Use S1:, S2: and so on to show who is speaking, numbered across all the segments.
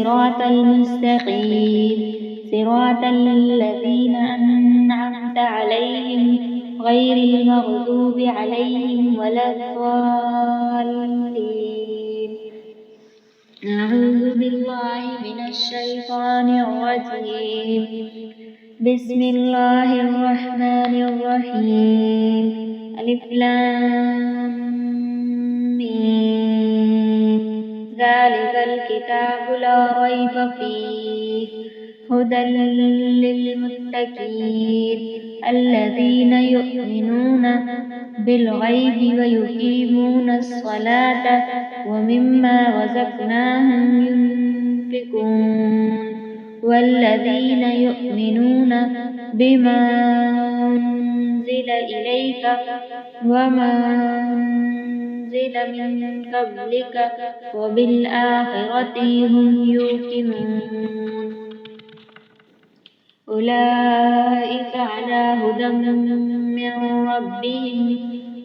S1: الصراط المستقيم صراط الذين أنعمت عليهم غير المغضوب عليهم ولا الضالين. أعوذ بالله من الشيطان الرجيم. بسم الله الرحمن الرحيم. ألف لام ميم. ذلك الكتاب لا ريب فيه هدى للمتقين الذين يؤمنون بالغيب ويقيمون الصلاة ومما رزقناهم ينفقون والذين يؤمنون بما أنزل إليك وما أنزل من قبلك وبالآخرة هم يوقنون أولئك على هدى من ربهم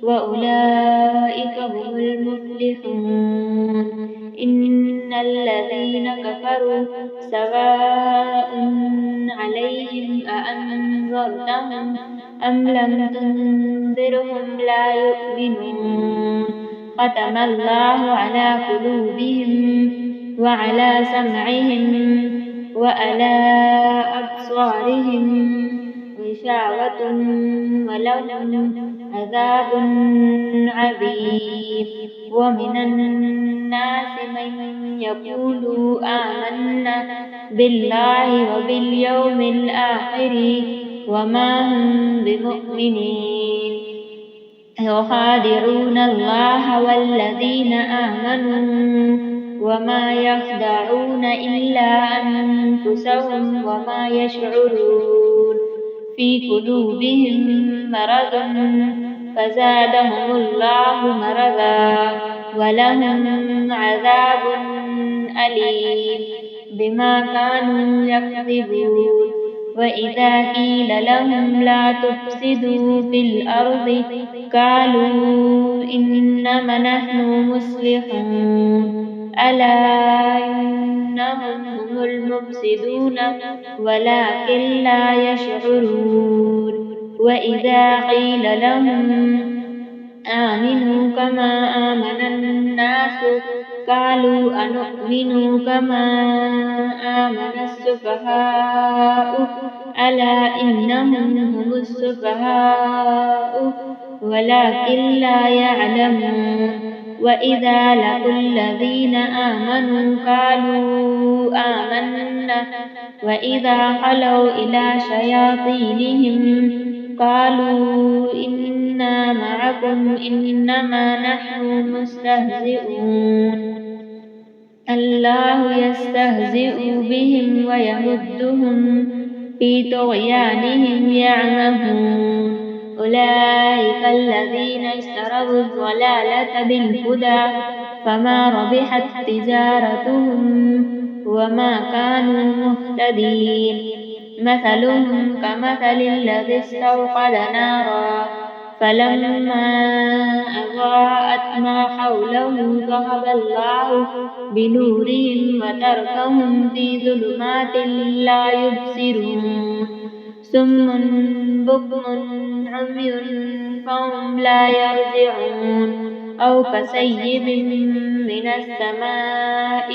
S1: وأولئك هم المفلحون. إن الذين كفروا سواء عليهم أأنذرتهم أم لم تنذرهم لا يؤمنون. ختم الله على قلوبهم وعلى سمعهم وعلى أبصارهم غشاوة ولهم عذاب عظيم. ومن الناس من يقول آمنا بالله وباليوم الآخر وما هم بمؤمنين يخادعون الله والذين آمنوا وما يخدعون إلا أنفسهم وما يشعرون. في قلوبهم مرض فزادهم الله مرضا ولهم عذاب أليم بما كانوا يكذبون. وإذا قيل لهم لا تفسدوا في الأرض قالوا إنما نحن مصلحون ألا إنهم هم المفسدون ولكن لا يشعرون. وإذا قيل لهم آمنوا كما آمن الناس قالوا أنؤمن كما آمن السفهاء ألا إنهم هم السفهاء ولكن لا يعلمون. وإذا لقوا الذين آمنوا قالوا آمنا وإذا خلوا إلى شياطينهم قالوا إنا معكم إنما نحن مستهزئون. الله يستهزئ بهم ويمدهم في طغيانهم يعمهون. أولئك الذين اشتروا الضلالة بالهدى فما ربحت تجارتهم وما كانوا مهتدين. مثلهم كمثل الذي استوقد نارا فلما أضاءت ما حوله ذهب الله بنورهم وتركهم في ظلمات لا يبصرون. صم بكم عمي فهم لا يرجعون. أو كسيب من السماء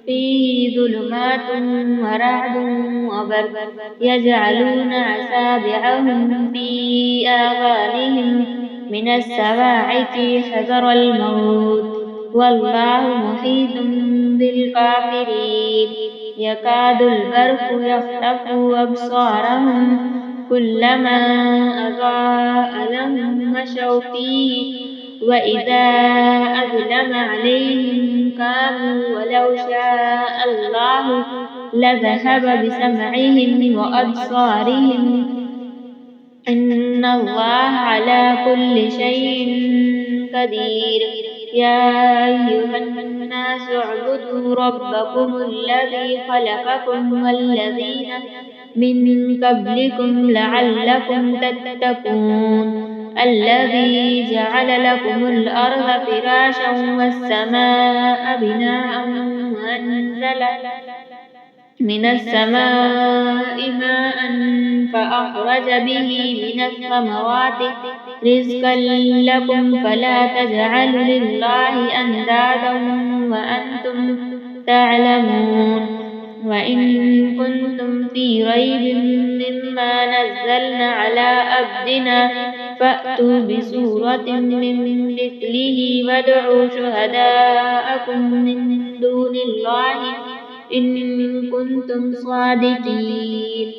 S1: فيه ظلمات ورعد وبرق يجعلون أصابعهم في آذانهم من الصواعق حذر الموت والله محيط بالكافرين. يكاد البرق يخطف أبصارهم كلما أضاء لهم مشوا فيه وإذا أظلم عليهم قاموا ولو شاء الله لذهب بسمعهم وأبصارهم إن الله على كل شيء قدير. يا أيها الناس اعبدوا ربكم الذي خلقكم والذين من قبلكم لعلكم تتقون الذي جعل لكم الأرض فراشا والسماء بناء وأنزل من السماء ماء فأخرج به من الثمرات رزقا لكم فلا تجعلوا لله أندادا وأنتم تعلمون وإن كنتم في ريب مما نزلنا على عبدنا فأتوا بسورة من مثله وادعوا شهداءكم من دون الله إن كنتم صادقين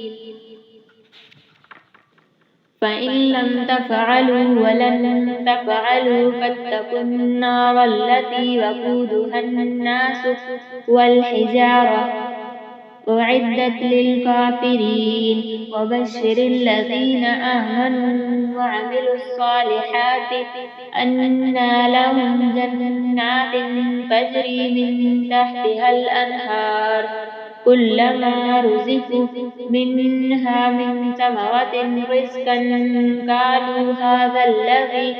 S1: فإن لم تفعلوا ولن تفعلوا فاتقوا النار التي وقودها الناس والحجارة أعدت للكافرين وبشر الذين آمنوا وعملوا الصالحات أن لهم جنات تجري من تحتها الأنهار كلما رزقوا منها من ثمرة رزقا قالوا هذا الذي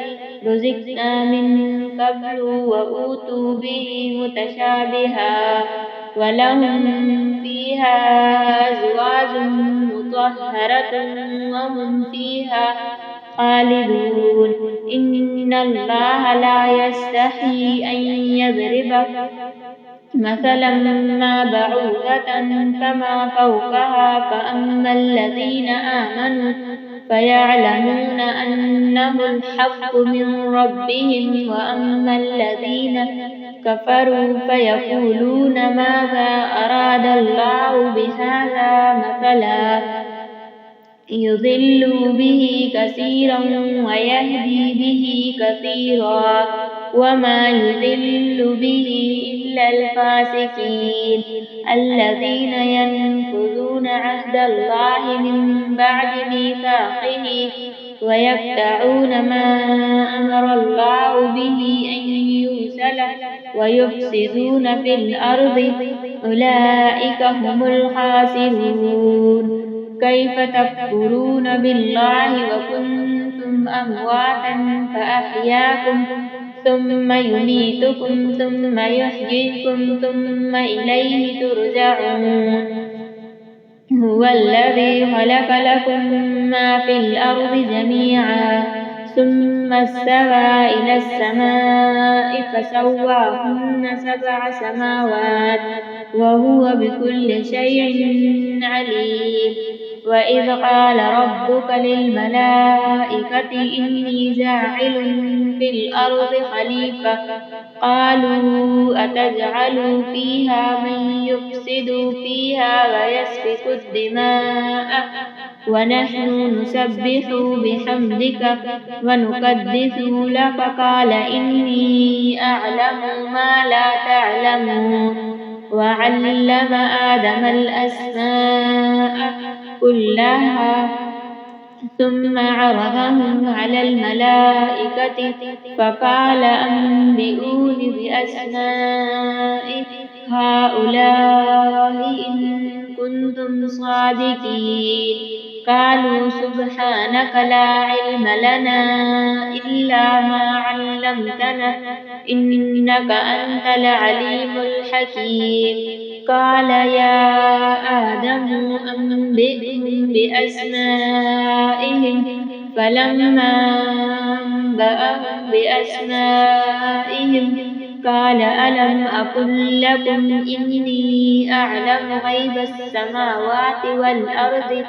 S1: رزقنا من قبل وأوتوا به متشابها ولهم فيها أزواج مطهرة وهم فيها خالدون إن الله لا يستحيي أن يضرب مثلا ما بعوضة فما فوقها فأما الذين آمنوا فيعلمون أنه الحق من ربهم وأما الذين كفروا فيقولون ماذا أراد الله بهذا مثلا يضل به كثيرا ويهدي به كثيرا وما يضل به إلا الفاسقين الذين ينقضون عهد الله من بعد ميثاقه ويقطعون ما أمر الله به أن يوصل ويفسدون في الأرض أولئك هم الخاسرون كيف تكفرون بالله وكنتم أمواتا فأحياكم ثم يميتكم ثم يحييكم ثم إليه ترجعون هو الذي خلق لكم ما في الأرض جميعا ثم استوى إلى السماء فسواهن 7 سماوات وهو بكل شيء عليم وإذ قال ربك للملائكة إني جاعل في الأرض خليفة قالوا أتجعل فيها من يفسد فيها ويسفك الدماء ونحن نسبح بحمدك ونقدس لك قال إني أعلم ما لا تعلمون وعلم آدم الأسماء كلها ثم عرضهم على الملائكة فقال أنبئوني بأسماء هؤلاء إن كنتم صادقين قالوا سبحانك لا علم لنا إلا ما علمتنا إنك أنت العليم الحكيم قال يا آدم أنبئهم بأسمائهم فلما أنبأهم بأسمائهم قال ألم أقل لكم إني أعلم غيب السماوات والأرض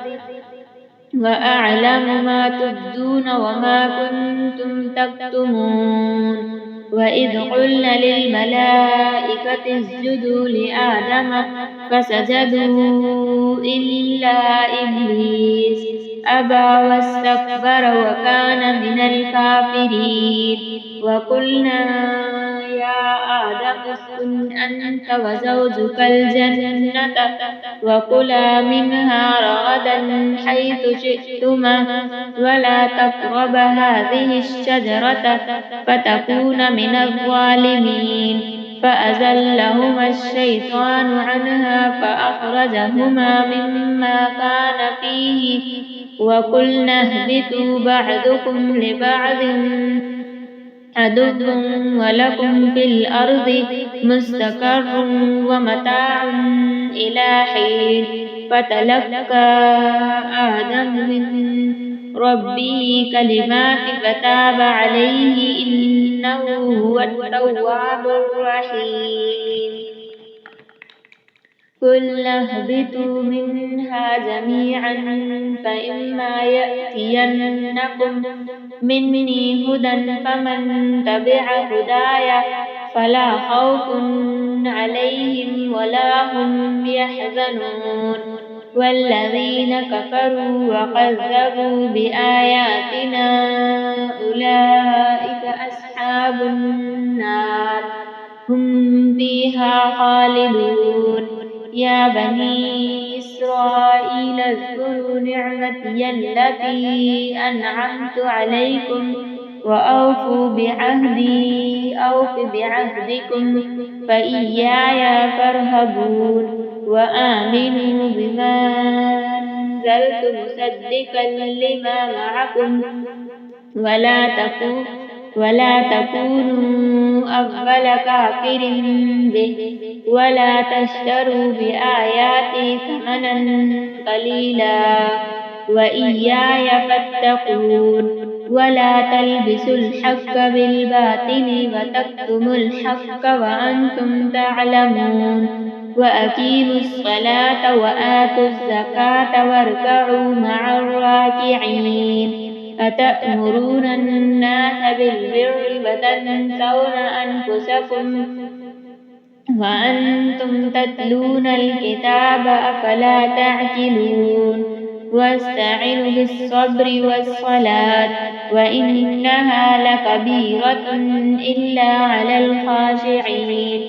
S1: وأعلم ما تبدون وما كنتم تكتمون وإذ قلنا للملائكة اسجدوا لآدم فسجدوا إلا إبليس أبى واستكبر وكان من الكافرين وقلنا يا آدم اسكن أنت وزوجك الجنة وكلا منها رغدا حيث شئتما ولا تقربا هذه الشجرة فتكونا من الظالمين فأزلهما الشيطان عنها فأخرجهما مما كان فيه وقلنا اهبطوا بعضكم لبعض عدو ولكم في الأرض مستقر ومتاع إلى حين فتلقى آدم من ربه كلمات فتاب عليه إنه هو التواب الرحيم قل اهبطوا منها جميعا فإما يأتينكم مني هدى فمن تبع هداي فلا خوف عليهم ولا هم يحزنون والذين كفروا وكذبوا بآياتنا أولئك أصحاب النار هم فيها خالدون يا بني إسرائيل اذكروا نعمتي التي أنعمت عليكم وأوفوا بعهدي أوف بعهدكم فإياي فارهبون وآمنوا بما أنزلت مصدقا لما معكم ولا تكونوا أول كافر به ولا تشتروا بآياتي ثمنا قليلا وإياي فاتقون ولا تلبسوا الحق بالباطل وتكتموا الحق وأنتم تعلمون وأقيموا الصلاة وآتوا الزكاة واركعوا مع الراكعين أتأمرون الناس بالبر وتنسون أنفسكم وأنتم تتلون الكتاب أفلا تعقلون واستعنوا بالصبر والصلاة وإنها لكبيرة إلا على الخاشعين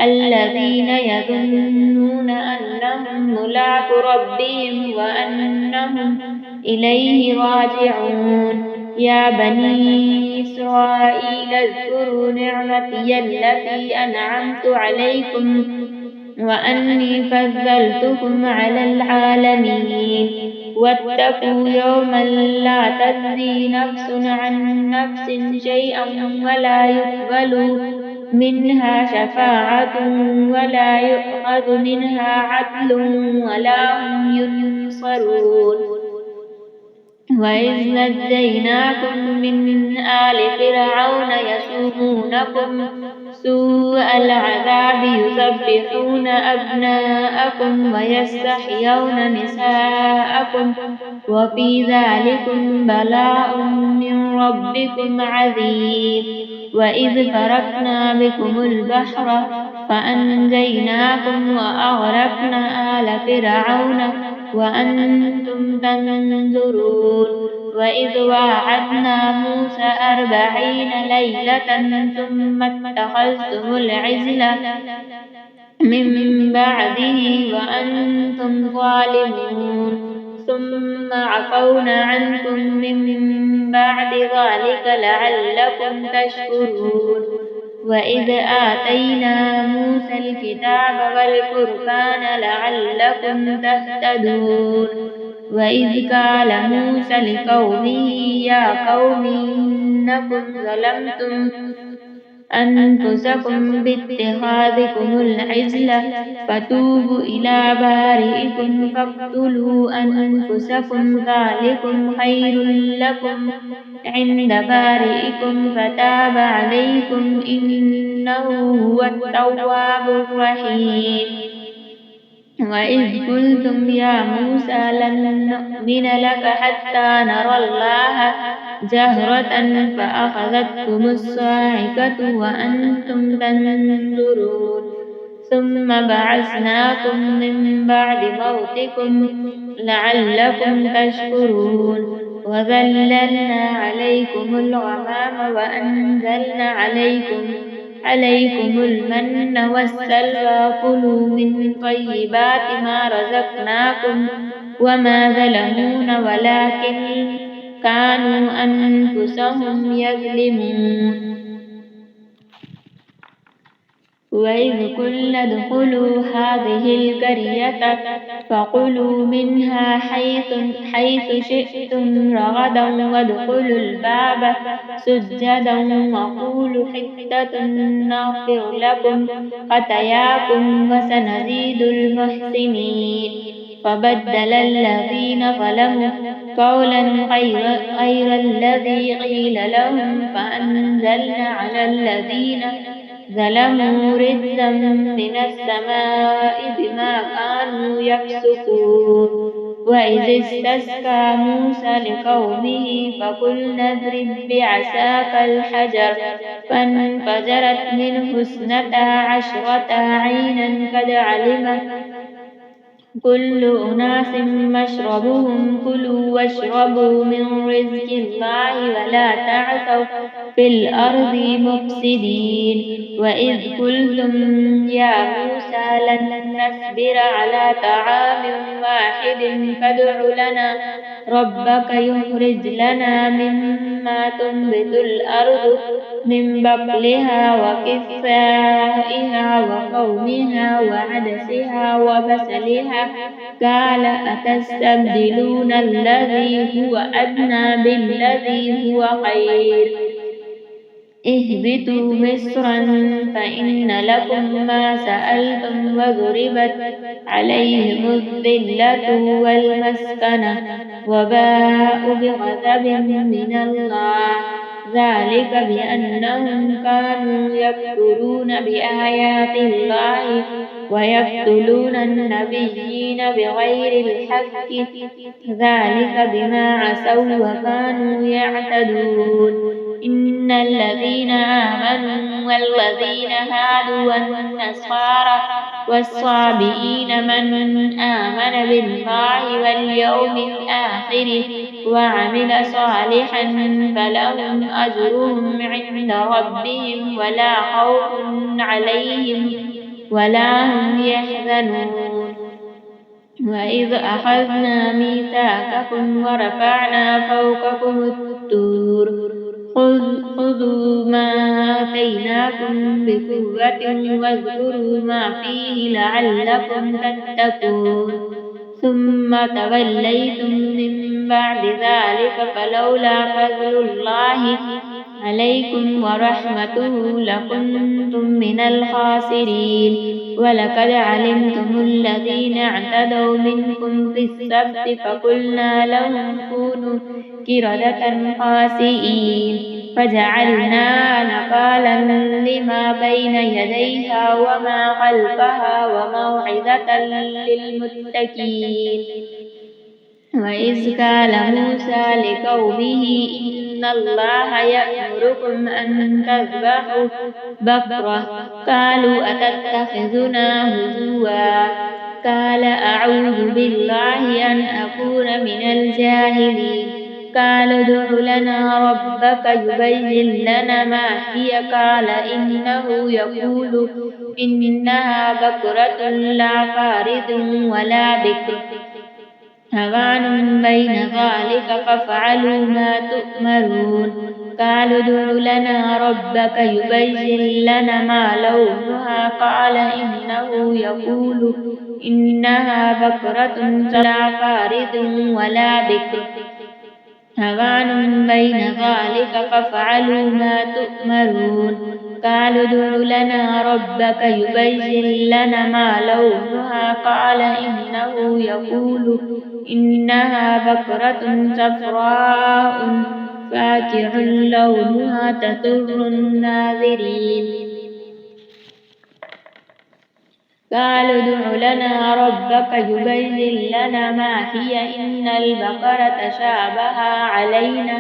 S1: الذين يظنون أنهم ملاقو ربهم وأنهم إليه راجعون يا بني إسرائيل اذكروا نعمتي التي أنعمت عليكم وأني فضلتكم على العالمين واتقوا يوما لا تجزي نفس عن نفس شيئا ولا يقبل منها شفاعة ولا يؤخذ منها عدل ولا هم ينصرون وإذ نجيناكم من آل فرعون يسومونكم سوء العذاب يذبحون أبناءكم ويستحيون نساءكم وفي ذلكم بلاء من ربكم عظيم وإذ فرقنا بكم البحر فأنجيناكم وأغرقنا آل فرعون وأنتم تنظرون وإذ واعدنا موسى 40 ليلة ثم اتخذتم العجل من بعده وأنتم ظالمون ثم عفونا عنكم من بعد ذلك لعلكم تشكرون وإذ آتينا موسى الكتاب والفرقان لعلكم تهتدون وإذ قال موسى لقومه يا قوم إنكم ظلمتم أنفسكم باتخاذكم العجل فتوبوا إلى بارئكم فاقتلوا أنفسكم ذلكم خير لكم عند بارئكم فتاب عليكم إنه هو التواب الرحيم وإذ قلتم يا موسى لن نؤمن لك حتى نرى الله جهرة فأخذتكم الصاعقة وأنتم تنظرون ثم بعثناكم من بعد موتكم لعلكم تشكرون وذللنا عليكم الغمام عليكم المن والسلوى كلوا من طيبات ما رزقناكم وما ظلمونا ولكن كانوا أنفسهم يظلمون وإذ قلنا ادخلوا هذه القرية فكلوا منها حيث شئتم رغدا وادخلوا الباب سجدا وقولوا حطة نغفر لكم خطاياكم وسنزيد المحسنين فبدل الذين ظلموا قولا غير الذي قيل لهم فأنزلنا على الذين ظلموا رجزا من السماء بما كانوا يفسقون وإذ استسقى موسى لقومه فقلنا اضرب بعصاك الحجر فانفجرت منه 12 عينا قد علم كل أناس مشربهم كلوا واشربوا من رزق الله ولا تعثوا في الأرض مفسدين وإذ قلتم يا موسى لن نصبر على طعام واحد فادع لنا ربك يخرج لنا مما تنبت الأرض من بقلها وكثائها وقومها وعدسها وبسلها قال أتستبدلون الذي هو أدنى بالذي هو خير اهبطوا مصرا فإن لكم ما سألتم وضربت عليهم الذلة والمسكنة وباءوا بغضب من الله ذلك بأنهم كانوا يكفرون بآيات الله ويقتلون النبيين بغير الحق ذلك بما عصوا وكانوا يعتدون إن الذين آمنوا والذين هادوا والنصارى والصابئين من آمن بالله واليوم الآخر وعمل صالحا فلهم أجرهم عند ربهم ولا خوف عليهم ولا هم يحزنون وإذ أخذنا ميثاقكم ورفعنا فوقكم الطور خذوا ما آتيناكم بقوة واذكروا ما فيه لعلكم تتقون ثم توليتم من بعد ذلك فلولا فضل الله عليكم ورحمته لكنتم من الخاسرين ولقد علمتم الذين اعتدوا منكم في السبت فقلنا لهم كونوا قردة خاسئين فجعلنا نكالا لما بين يديها وما خلفها وموعظة للمتقين وإذ قال موسى لقومه إن الله يأمركم أن تذبحوا بقرة قالوا أتتخذنا هزوا قال أعوذ بالله أن أكون من الجاهلين قال ادع لنا ربك يبين لنا ما هي قال إنه يقول إنها بقرة لا فارض ولا بكر هوان بين ذلك فافعلوا ما تؤمرون قالوا ادع لنا ربك يبين لنا ما لونها قال إنه يقول إنها بقرة لا فارض ولا بكر هوان بين ذلك فافعلوا ما تؤمرون قالوا ادع لنا ربك يبين لنا ما لونها قال إنه يقول إنها بقرة صفراء فاكهة لونها تسر الناظرين قالوا ادع لنا ربك يبين لنا ما هي إن البقرة شابه علينا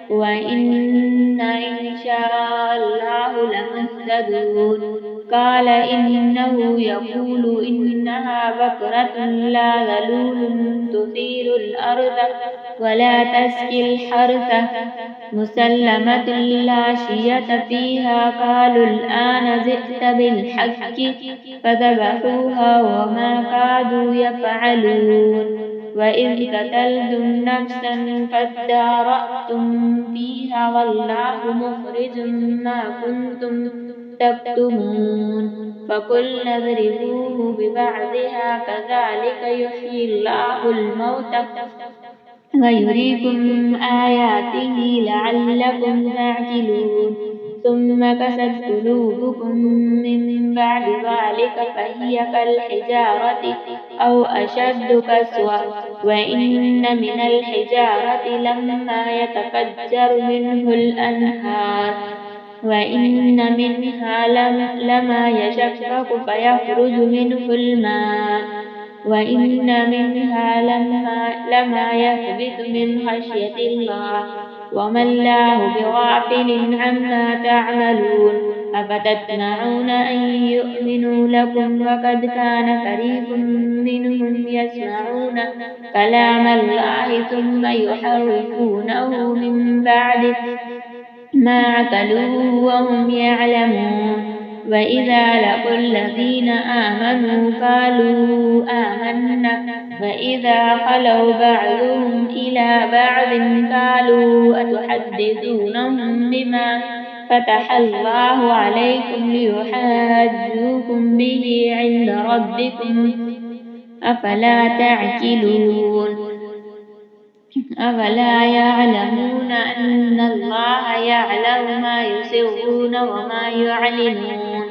S1: وإنا إن شاء الله لمهتدون قال إنه يقول إنها بقرة لا ذلول تثير الأرض ولا تسقي الحرث مسلمة لا شية فيها. قالوا الآن جئت بالحق فذبحوها وما كادوا يفعلون. وإذ قتلتم نفسا فادارأتم فيها والله مخرج ما كنتم تكتمون. فقلنا اضربوه ببعضها كذلك يحيي الله الموتى ويريكم آياته لعلكم تعقلون. ثم قست قلوبكم من بعد ذلك فهي كالحجارة أو أشد قسوة. وإن من الحجارة لما يتفجر منه الأنهار وإن منها لما يشقق فيخرج منه الماء وإن منها لما يهبط من خشية الله وما الله بغافل عما تعملون. أفتطمعون أن يؤمنوا لكم وقد كان فريق منهم يسمعون كلام الله ثم يحرفونه من بعد ما عقلوه وهم يعلمون. وإذا لقوا الذين آمنوا قالوا آمنا وإذا خلوا بعضهم إلى بعض قالوا أتحدثونهم بما فتح الله عليكم ليحاجوكم به عند ربكم أفلا تعقلون. أفلا يعلمون أن الله يعلم ما يسرون وما يعلنون.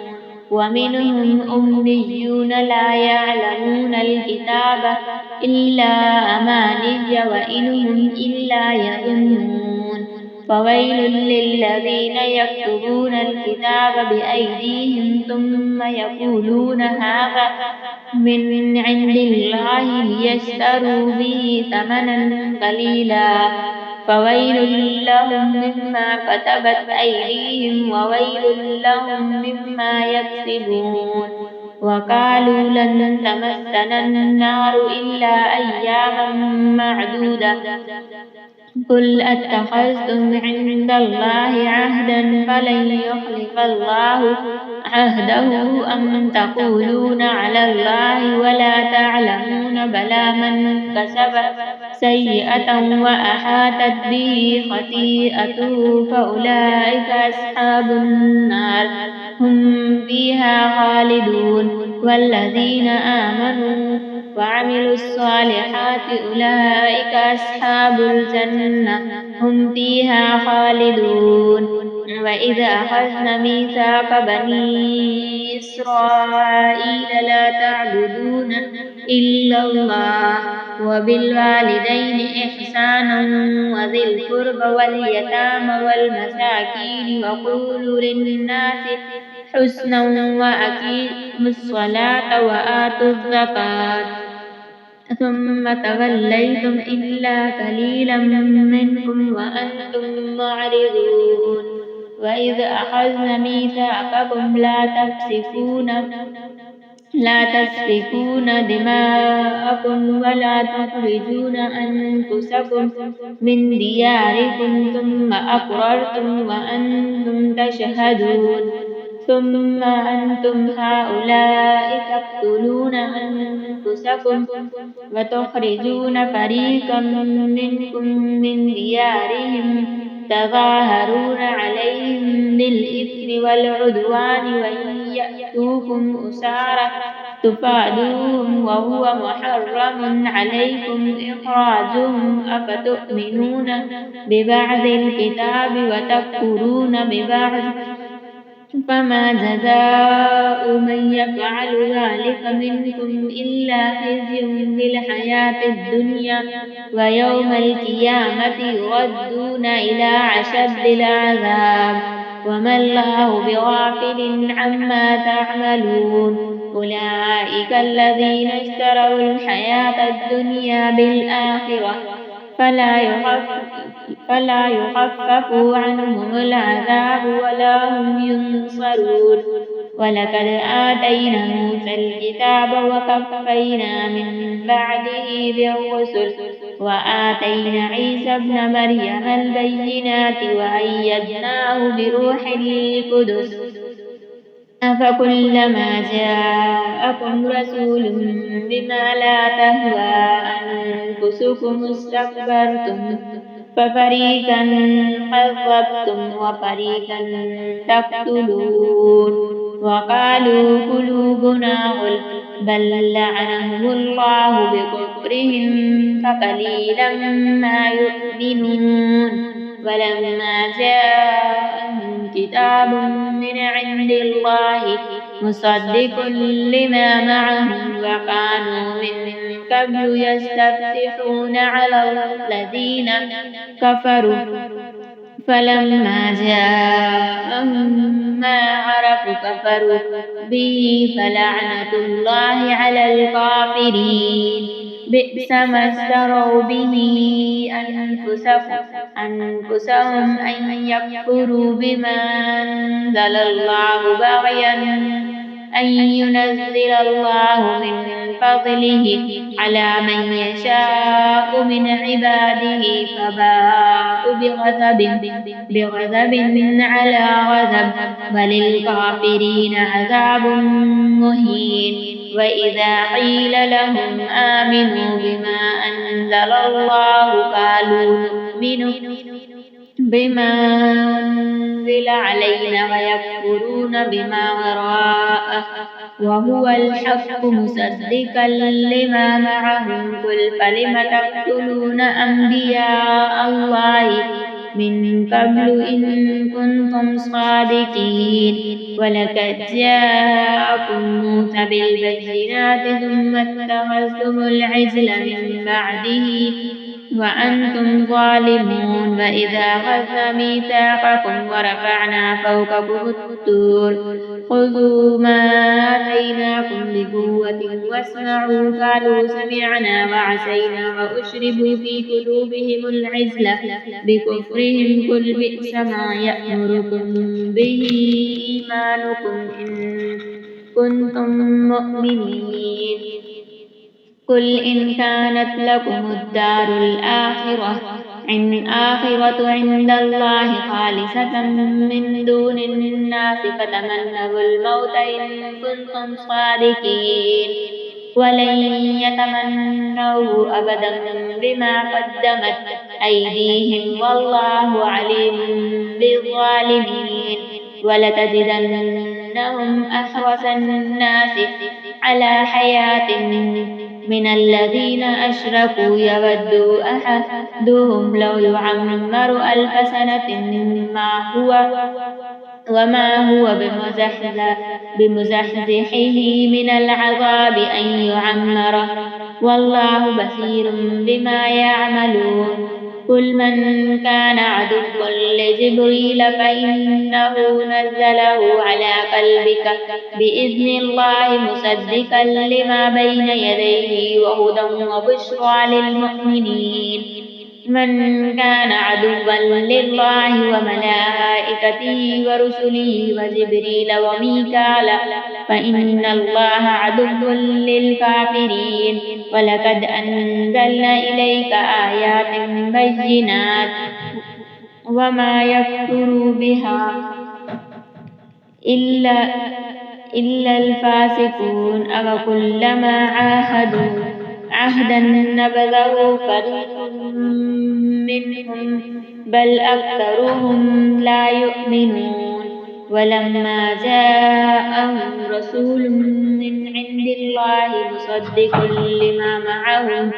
S1: ومنهم أميون لا يعلمون الكتاب إلا أماني وإنهم إلا يظنون. فويل للذين يكتبون الكتاب بأيديهم ثم يقولون هذا من عند الله ليشتروا به ثمنا قليلا فويل لهم مما كتبت أيديهم وويل لهم مما يكسبون. وقالوا لن تمسنا النار إلا أياما معدودة قل أتخذتم عند الله عهدا فلن يخلف الله عهده أم تقولون على الله ولا تعلمون. بلى من كسب سيئة وأحاطت به خطيئته فأولئك أصحاب النار هم فيها خالدون. والذين آمنوا وعملوا الصالحات أولئك أصحاب الجنة هم فيها خالدون. وإذ أخذنا ميثاق بني إسرائيل لا تعبدون إلا الله وبالوالدين إحسانا وذي القربى واليتامى والمساكين وقولوا للناس حسنا وأقيموا الصلاة وآتوا الزكاة ثم توليتم إلا قليلا منكم وأنتم معرضون. وإذ أخذنا ميثاقكم لا تسفكون دماءكم ولا تخرجون أنفسكم من دياركم ثم أقررتم وأنتم تشهدون. ثم أنتم هؤلاء تقتلون أنفسكم وتخرجون فريقا منكم من ديارهم تظاهرون عليهم بالإثم والعدوان وإن يأتوكم أسارى تفادوهم وهو محرم عليكم إخراجهم أفتؤمنون ببعض الكتاب وتكفرون ببعض فما جزاء من يفعل ذلك منكم إلا خزي في الحياة الدنيا ويوم القيامة يردون إلى أشد العذاب وما الله بغافل عما تعملون. أولئك الذين اشتروا الحياة الدنيا بالآخرة فلا يخفف فلا يخفف عنهم العذاب ولا هم ينصرون ولقد آتينا موسى الكتاب وكفينا من بعده بالرسل وآتينا عيسى ابن مريم البينات وأيدناه بروح القدس أفكلما جاءكم رسول بما لا تهوى أنفسكم استكبرتم ففريقا كذبتم وفريقا تقتلون وقالوا قلوبنا غلف بل لعنهم الله بكفرهم فقليلا ما يؤمنون ولما جاءهم كتاب من عند الله مصدق لما معهم وكانوا من قبل يستفتحون على الذين كفروا فلما جاءهم ما عرفوا كفروا به فلعنة الله على الكافرين بئس ما اشتروا به أنفسهم أن يكفروا بما أنزل الله بغيا أن ينزل الله من فضله على من يشاء من عباده فباءوا بغضب على غضب وللكافرين عذاب مهين وإذا قيل لهم آمنوا بما أنزل الله قالوا نؤمن بما أنزل علينا ويكفرون بما وراءه وهو الحق مصدقا لما معهم قل فلم تقتلون أنبياء الله من قبل إن كنتم صادقين ولقد جاءكم موسى بالبينات ثم اتخذتم العجل من بعده وأنتم ظالمون وإذا أخذنا ميثاقكم ورفعنا فوقكم الطور خذوا ما آتيناكم بقوة واسمعوا قالوا سمعنا وعصينا وأشربوا في قلوبهم العجل بكفرهم قل بئس ما يأمركم به إيمانكم إن كنتم مؤمنين قل إن كانت لكم الدار الآخرة عند الله خالصة من دون الناس فتمنوا الموت إن كنتم صادقين ولن يتمنوا أبدا بما قدمت أيديهم والله عليم بالظالمين ولتجدنهم أحرص الناس على حياة من الذين أشركوا يود أحدهم لو يعمر 1000 سنة وما هو بمزحزحه من العذاب أن يعمره والله بصير بما يعملون قل من كان عدوا لجبريل فإنه نزله على قلبك بإذن الله مصدقا لما بين يديه وهدى وبشرى للمؤمنين من كان عدوا لله وملائكته ورسله وجبريل وميكال فإن الله عدو للكافرين ولقد أنزلنا إليك آيات بينات وما يكفر بها إلا الفاسقون أفكلما عاهدوا عهدا نبذه فريق منهم بل أكثرهم لا يؤمنون ولما جاءهم رسول من عند الله مصدق لما معهم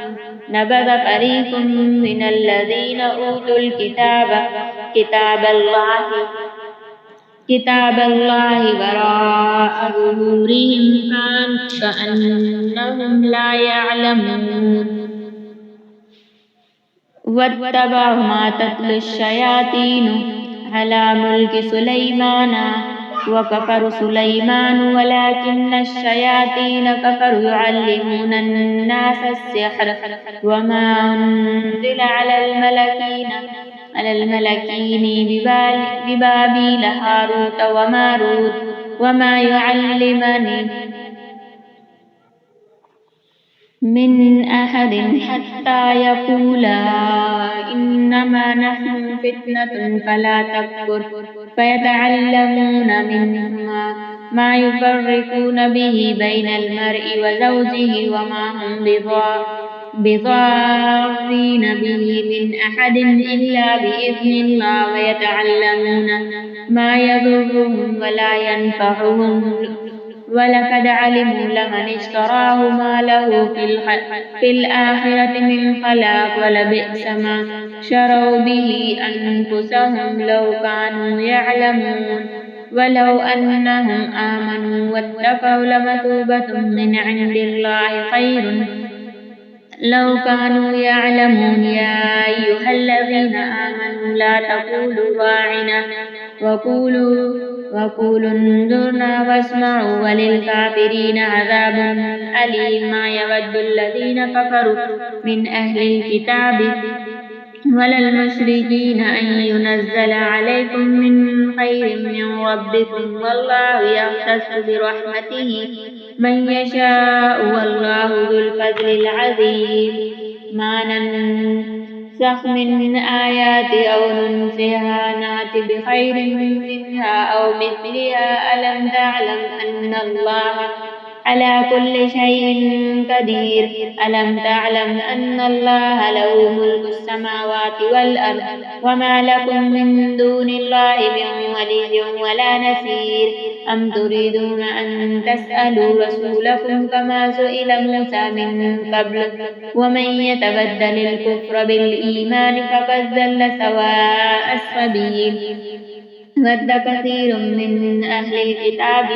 S1: نبذ فريق من الذين أوتوا الكتاب كتاب الله وراء ظهورهم كأنهم لا يعلمون واتبعوا ما تتلو الشياطين على ملك سليمان وكفر سليمان ولكن الشياطين كفروا يعلمون الناس السحر وما أنزل على الملكين ببابيل هاروت وماروت وما يعلمان من أحد حتى يقولا إنما نحن فتنة فلا تكفر فيتعلمون منهما ما يفرقون به بين المرء وزوجه وما هم بضارين به من أحد إلا بإذن الله ويتعلمون ما يضرهم ولا ينفعهم ولقد علموا لمن اشتراه ما له في الآخرة من خلاق ولبئس ما شروا به أنفسهم لو كانوا يعلمون ولو أنهم آمنوا واتقوا لمثوبة من عند الله خير لو كانوا يعلمون يا أيها الذين آمنوا لا تقولوا راعنا وقولوا انظرنا واسمعوا وللكافرين عذاب أليم ما يود الذين كفروا من أهل الكتاب ولا المشركين أن ينزل عليكم من خير من ربكم والله يختص برحمته من يشاء والله ذو الفضل العظيم ما ننسخ من آيات أو ننسها نأت بخير منها أو مثلها ألم تعلم أن الله على كل شيء قدير ألم تعلم أن الله له ملك السماوات والأرض وما لكم من دون الله من ولي ولا نصير أم تريدون أن تسألوا رسولكم كما سئل موسى من قبل ومن يتبدل الكفر بالإيمان فقد ضل سواء السبيل ود كثير من أهل الكتاب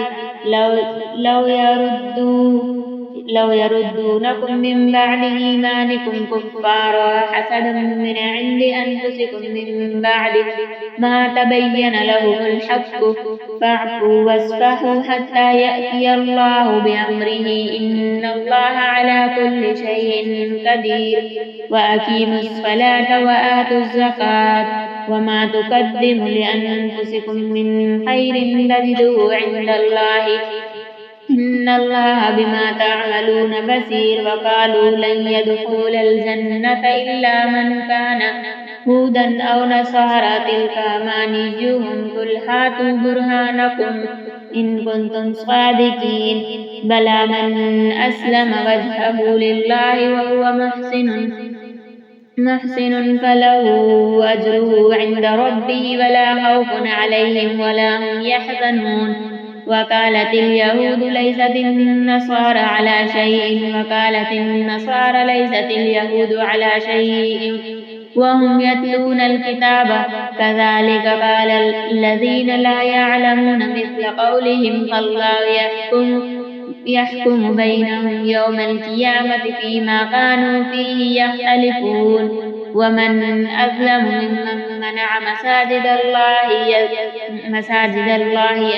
S1: لو يردونكم من بعد إيمانكم كفارا حسدا من عند أنفسكم من بعد ما تبين لهم الحق فاعفوا واصفحوا حتى يأتي الله بأمره إن الله على كل شيء قدير وأقيموا الصلاة وآتوا الزكاة وما تقدموا لأنفسكم من خير تجدوه عند الله إن الله بما تعملون بصير وقالوا لن يدخل الجنة إلا من كان هودا أو نصارى تلك أمانيهم قل هاتوا برهانكم إن كنتم صادقين بلى من أسلم وجهه لله وهو محسن فله أجره عند ربه ولا خوف عليهم ولا هم يحزنون وقالت اليهود ليست النصارى على شيء وقالت النصارى ليست اليهود على شيء وهم يتلون الكتاب كذلك قال الذين لا يعلمون مثل قولهم فالله يحكم بينهم يوم القيامة فيما كانوا فيه يختلفون ومن أظلم ممن منع مساجد الله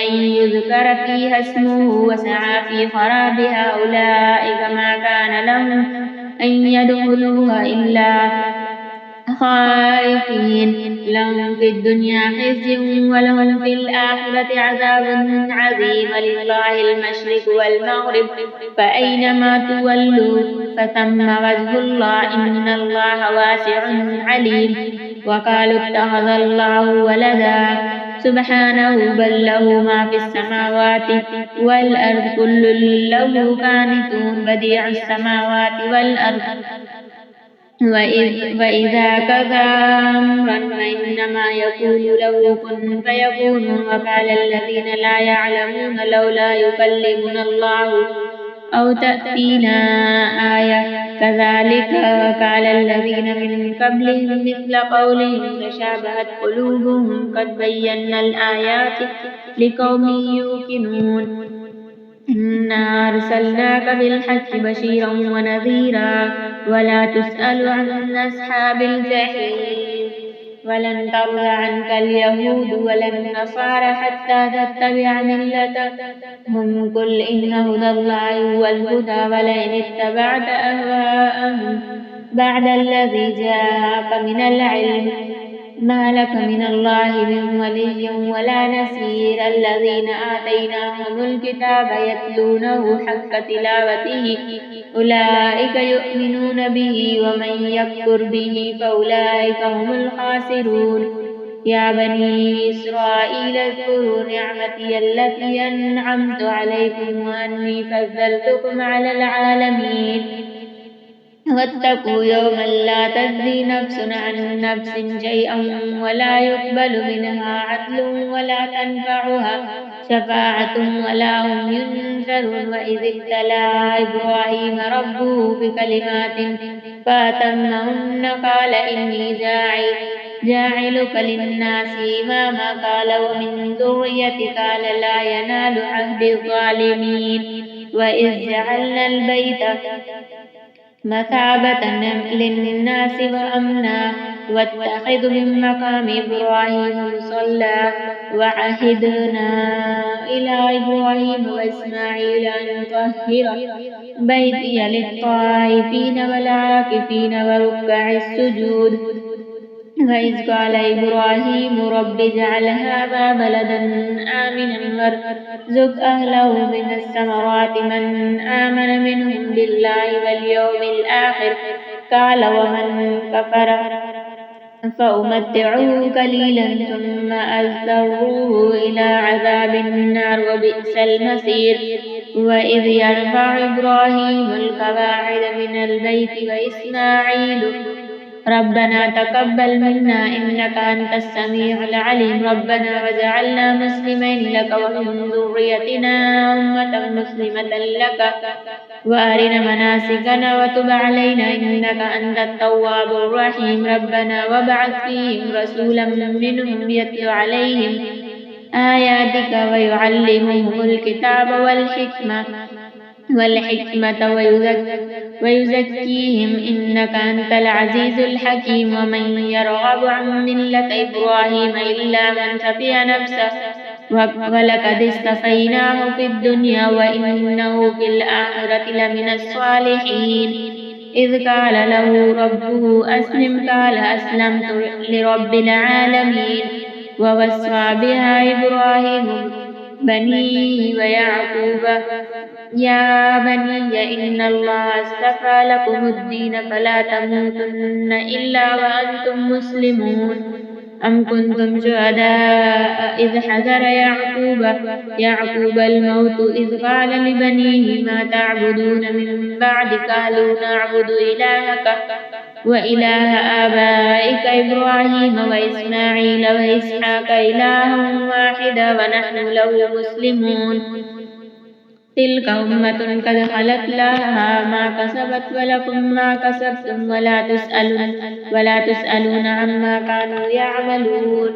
S1: أن يذكر فيها اسمه وسعى في خرابها أولئك ما كان لهم أن يدخلوها إلا خائفين لهم في الدنيا خزي ولهم في الآخرة عذاب عظيم ولله المشرق والمغرب فأينما تولوا فثم وجه الله إن الله واسع عليم وقالوا اتخذ الله ولدا سبحانه بل له ما في السماوات والأرض كل له قانتون بديع السماوات والأرض وإذا كذا أمرا فإنما يقول له كن فيكون وقال الذين لا يعلمون لولا يكلمنا الله أو تأتينا آية كذلك وقال الذين من قبلهم مثل قولهم تشابهت قلوبهم قد بينا الآيات لقوم يوقنون إنا أرسلناك بالحق بشيرا ونذيرا ولا تسأل عن أصحاب الجحيم ولن ترضى عنك اليهود ولا النصارى حتى تتبع ملتهم قل إن هدى الله هو الهدى ولئن اتبعت أهواءهم بعد الذي جاءك من العلم ما لك من الله من ولي ولا نصير الذين آتيناهم الكتاب يتلونه حق تلاوته أولئك يؤمنون به ومن يكفر به فأولئك هم الخاسرون يا بني إسرائيل اذكروا نعمتي التي أنعمت عليكم وأني فضلتكم على العالمين واتقوا يوما لا تجزي نفس عن نفس شيئا ولا يقبل منها عدل ولا تنفعها شفاعة ولا هم ينذرون وإذ ابتلى إبراهيم ربه بكلمات فأتمهن قال إني جاعلك للناس إماما قال ومن ذريتي قال لا ينال عهد الظالمين وإذ جعلنا البيت مثابة للناس وأمنا واتخذ من مقام إبراهيم مصلى وعهدنا إلى إبراهيم وإسماعيل أن طهر بيتي للطائفين والعاكفين وركع السجود وإذ قال إبراهيم رب اجعل هذا بلدا آمنا وارزق أهله من الثمرات من آمن منهم بالله واليوم الآخر قال ومن كفر فأمتعه قليلا ثم أضطره إلى عذاب النار وبئس المصير وإذ يرفع إبراهيم القواعد من البيت وإسماعيل ربنا تقبل منا إنك أنت السميع العليم ربنا واجعلنا مسلمين لك ومن ذريتنا أمة مسلمة لك وأرنا مناسكنا وتب علينا إنك أنت التواب الرحيم ربنا وابعث فيهم رسولا منهم يتلو عليهم آياتك ويعلمهم الكتاب والحكمة ويزكيهم إنك أنت العزيز الحكيم ومن يرغب عن ملة إبراهيم إلا من سفي نفسه ولقد اصطفيناه في الدنيا وإنه في الآخرة لمن الصالحين إذ قال له ربه أسلم قال أسلمت لرب العالمين ووصى بها إبراهيم بنيه ويعقوب يا بني إن الله اصطفى لكم الدين فلا تموتن إلا وأنتم مسلمون أم كنتم شهداء إذ حضر يعقوب الموت إذ قال لبنيه ما تعبدون من بعد قالوا نعبد إلهك وإله آبائك إبراهيم وإسماعيل وإسحاق إلها واحدا ونحن له مسلمون تلك أمة قد خلت لها ما كسبت ولكم ما كسبتم ولا تسألون عما كانوا يعملون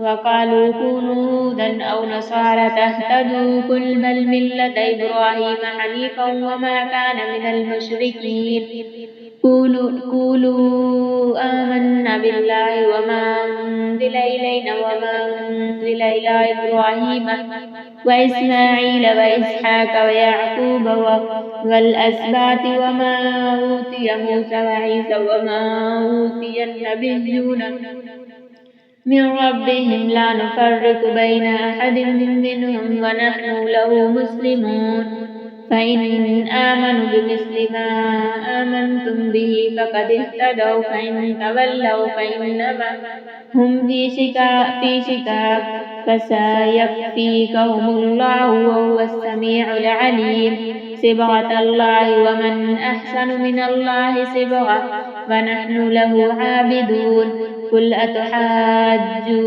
S1: وقالوا كونوا هودا أو نصارى تهتدوا قل بل ملة إبراهيم حنيفا وما كان من المشركين قولوا آمنا بالله وما أنزل إلينا وما أنزل إلى إبراهيم وإسماعيل وإسحاق ويعقوب والأسباط وما أوتي موسى وعيسى وما أوتي النبيون من ربهم لا نفرق بين أحد منهم ونحن له مسلمون فإن آمنوا بمثل ما آمنتم به فقد اهتدوا فإن تولوا فإنما هم في شقاق فسيكفيكهم الله وهو السميع العليم صبغة الله ومن أحسن من الله صبغة ونحن له عابدون قل أتحاجوننا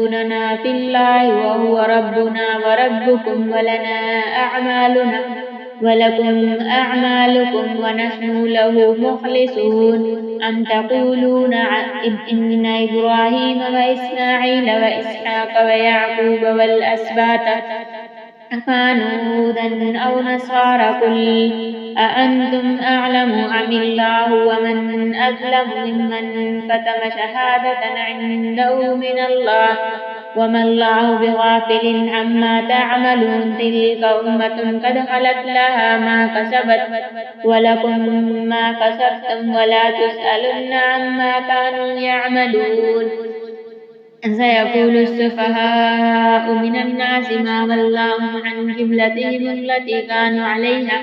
S1: في الله وهو ربنا وربكم ولنا أعمالنا ولكم أعمالكم ونحن له مخلصون أم تقولون إن إبراهيم وإسماعيل وإسحاق ويعقوب كانوا هودا أو نصارى قل أأنتم أعلم أم الله ومن أظلم ممن كتم شهادة عنده من الله وما الله بغافل عما تعملون تلك أمة قد خلت لها ما كسبت ولكم ما كسبتم ولا تسألن عما كانوا يعملون سيقول السفهاء من الناس ما ولاهم عن قبلتهم التي كانوا عليها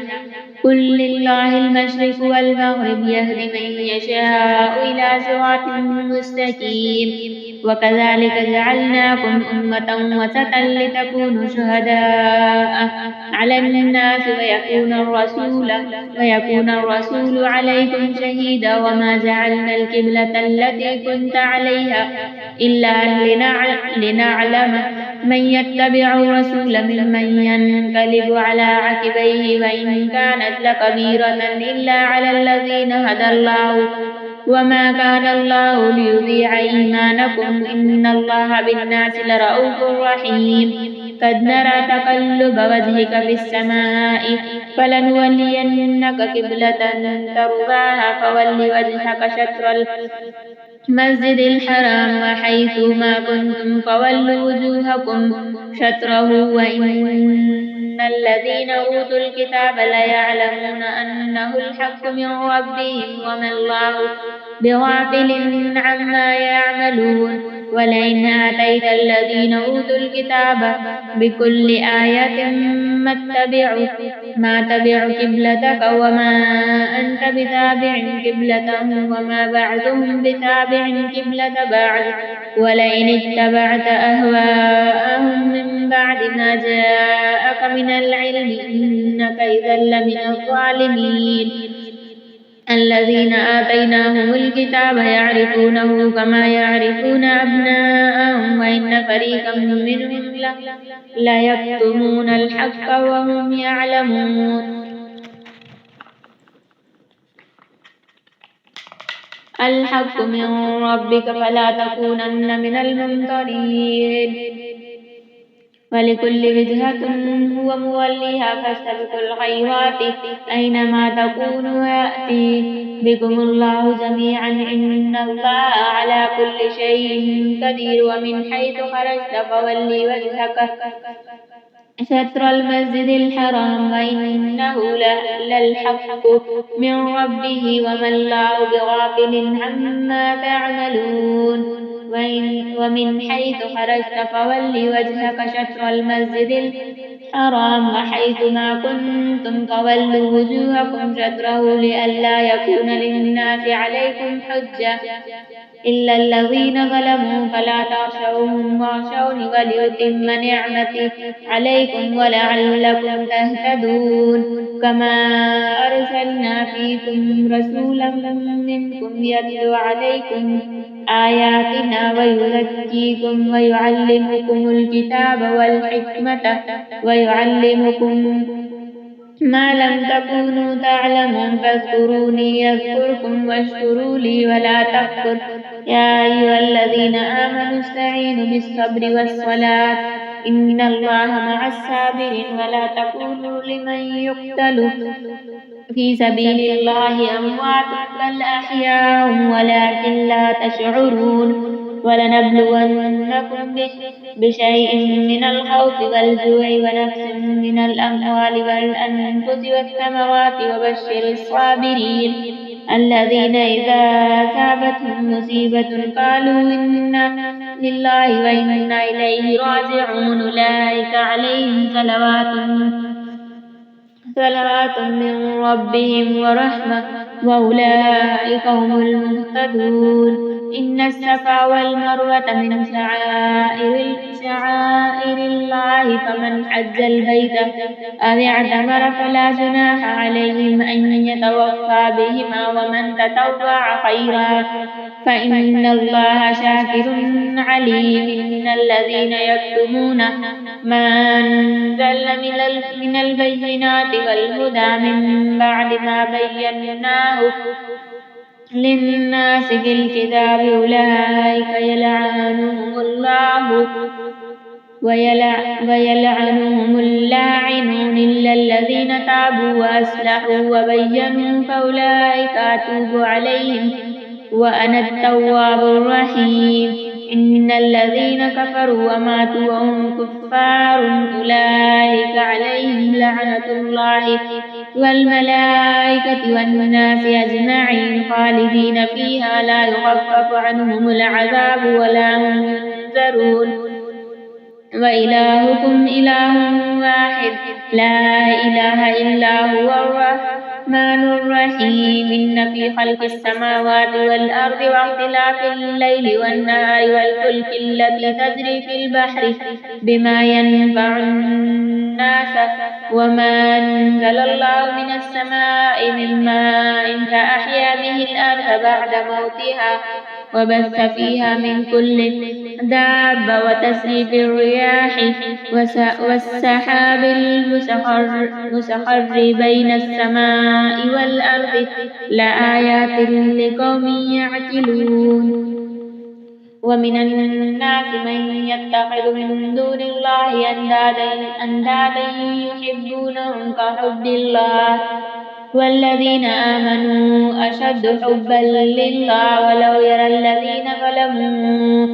S1: قل لله المشرق والمغرب يهدي من يشاء إلى صراط مستقيم وكذلك جعلناكم أمة وسطا لتكونوا شهداء على الناس ويكون الرسول عليكم شهيدا وما جعلنا القبلة التي كنت عليها إلا لنعلم من يتبع الرسول ممن ينقلب على عقبيه وإن كانت لكبيرة إلا على الذين هدى الله وما كان الله ليضيع إيمانكم إن الله بالناس لرءوف رحيم قد نرى تقلب وجهك في السماء فلنولينك قبلة ترضاها فول وجهك شطر المسجد الحرام وحيث ما كنتم فولوا وجوهكم شطره وإن الذين أوتوا الكتاب ليعلمون أنه الحق من ربهم وما الله بغافل عما يعملون ولئن آتيت الذين أوتوا الكتاب بكل آية ما تبعوا قبلتك وما أنت بتابع قبلتهم وما بعضهم بتابع قبلة بعض ولئن اتبعت أهواءهم من بعد ما جاءك من العلم إنك إذا لمن الظالمين الذين آتيناهم الكتاب يعرفونه كما يعرفون أبناءهم وإن فريقا منهم ليكتمون الحق وهم يعلمون الحق من ربك فلا تكونن من الممترين ولكل وجهة هو موليها فاستبقوا الخيرات أينما تكونوا يأتي بكم الله جميعا إن الله على كل شيء قدير ومن حيث خرجت فولي وجهك شطر المسجد الحرام وإنه للحق من ربه وما الله بغافل عما تعملون ومن حيث خرجت فول وجهك شطر المسجد الحرام وحيث ما كنتم فولوا وجوهكم شطره لئلا يكون للناس عليكم حجة إلا الذين ظلموا فلا تخشوهم واخشوني ولأتم نعمتي عليكم ولعلكم تهتدون كما أرسلنا فيكم رسولا منكم يتلو عليكم آياتنا ويزكيكم ويعلمكم الكتاب والحكمة ويعلمكم ما لم تكونوا تعلمون فاذكروني يذكركم واشكروا لي ولا تكفر يا أيها الذين آمنوا استعينوا بالصبر والصلاة إن الله مع الصابرين ولا تقولوا لمن يقتل في سبيل الله أموات بل أحياء ولكن لا تشعرون ولنبلونكم بشيء من الخوف والجوع ونقص من الأموال والأنفس والثمرات وبشر الصابرين الذين إذا أصابتهم مصيبة قالوا إنا لله وإنا إليه راجعون أولئك عليهم صلوات من ربهم ورحمة وأولئك هم المهتدون إن الصفا والمروة من شعائر الله فمن حج البيت أو اعتمر فلا جناح عليهم أن يطوفا بهما ومن تطوع خيرا فإن الله شاكر عليم إن الذين يكتمون ما أنزل من البينات والهدى من بعد ما بيناه للناس في الكتاب أولئك يلعنهم الله ويلعنهم اللاعنون إلا الذين تابوا وأصلحوا وبينوا فأولئك أتوب عليهم وأنا التواب الرحيم. إن الذين كفروا وماتوا وهم كفار أولئك عليهم لعنة الله والملائكة والناس أجمعين خالدين فيها لا يخفف عنهم العذاب ولا هم ينذرون. وإلهكم إله واحد لا إله إلا هو الرحمن الرحيم. إن في خلق السماوات والأرض واختلاف الليل والنهار والفلك التي تجري في البحر بما ينفع الناس وما أنزل الله من السماء من ماء فأحيا به الأرض بعد موتها وبث فيها من كل دابة وتسريف الرياح والسحاب المسخر بين السماء والأرض لآيات لقوم يعقلون. ومن الناس من يتخذ من دون الله أندادا يحبونهم كحب الله والذين آمنوا أشد حبا لله ولو يرى الذين ظلموا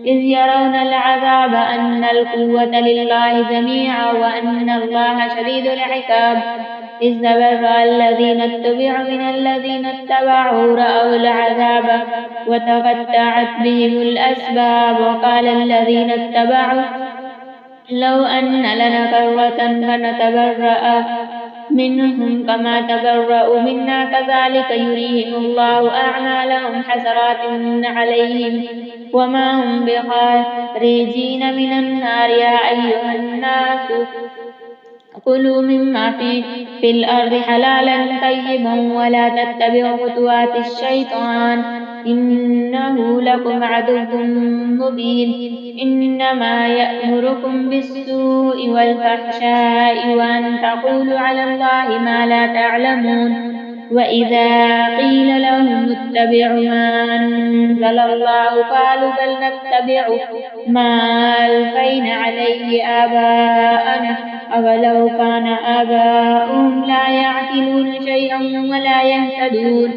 S1: إذ يرون العذاب أن القوة لله جميعا وأن الله شديد العقاب. إذ تبرأ الذين اتبعوا من الذين اتبعوا رأوا العذاب وتقطعت بهم الأسباب وقال الذين اتبعوا لو أن لنا كرة فنتبرأ منهم كما تبرأوا منا كذلك يريهم الله أعمالهم حسرات عليهم وما هم بخارجين من النار. يا أيها الناس كلوا مما في الأرض حلالا طيبا ولا تتبعوا خطوات الشيطان إنه لكم عدو مبين. إنما يأمركم بالسوء والفحشاء وأن تقولوا على الله ما لا تعلمون. وإذا قيل لهم اتبعوا ما أنزل الله قالوا بل نتبع ما ألفينا عليه آباءنا أولو كان آباؤهم لا يعقلون شيئا ولا يهتدون.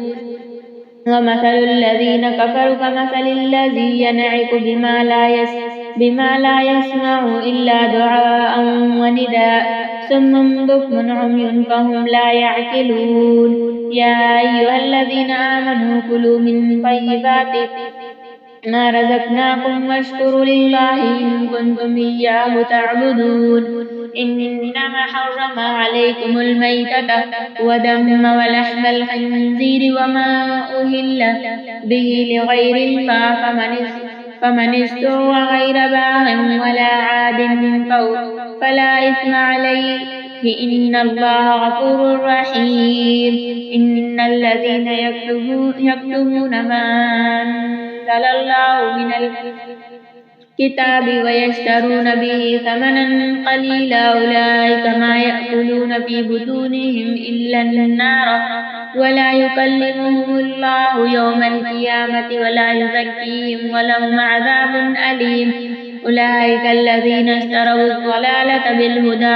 S1: ومثل الذين كفروا كمثل الذي ينعق بما لا يسمع إلا دعاء ونداء صم بكم عمي فهم لا يعقلون. يا أيها الذين آمنوا كلوا من طيبات ما رزقناكم واشكروا لله إن كنتم إياه تعبدون. إنما حرم عليكم الميتة ودم ولحم الخنزير وما أهل به لغير الله فمن استر غير باغ ولا عاد فلا إثم عليه إن الله غفور رحيم. إن الذين يكتمون ما أنزل الله من الكتاب ويشترون به ثمنا قليلا أولئك ما يأكلون في بطونهم إلا النار ولا يكلمهم الله يوم القيامة ولا يزكيهم ولهم عذاب أليم. أولئك الذين اشتروا الضلالة بالهدى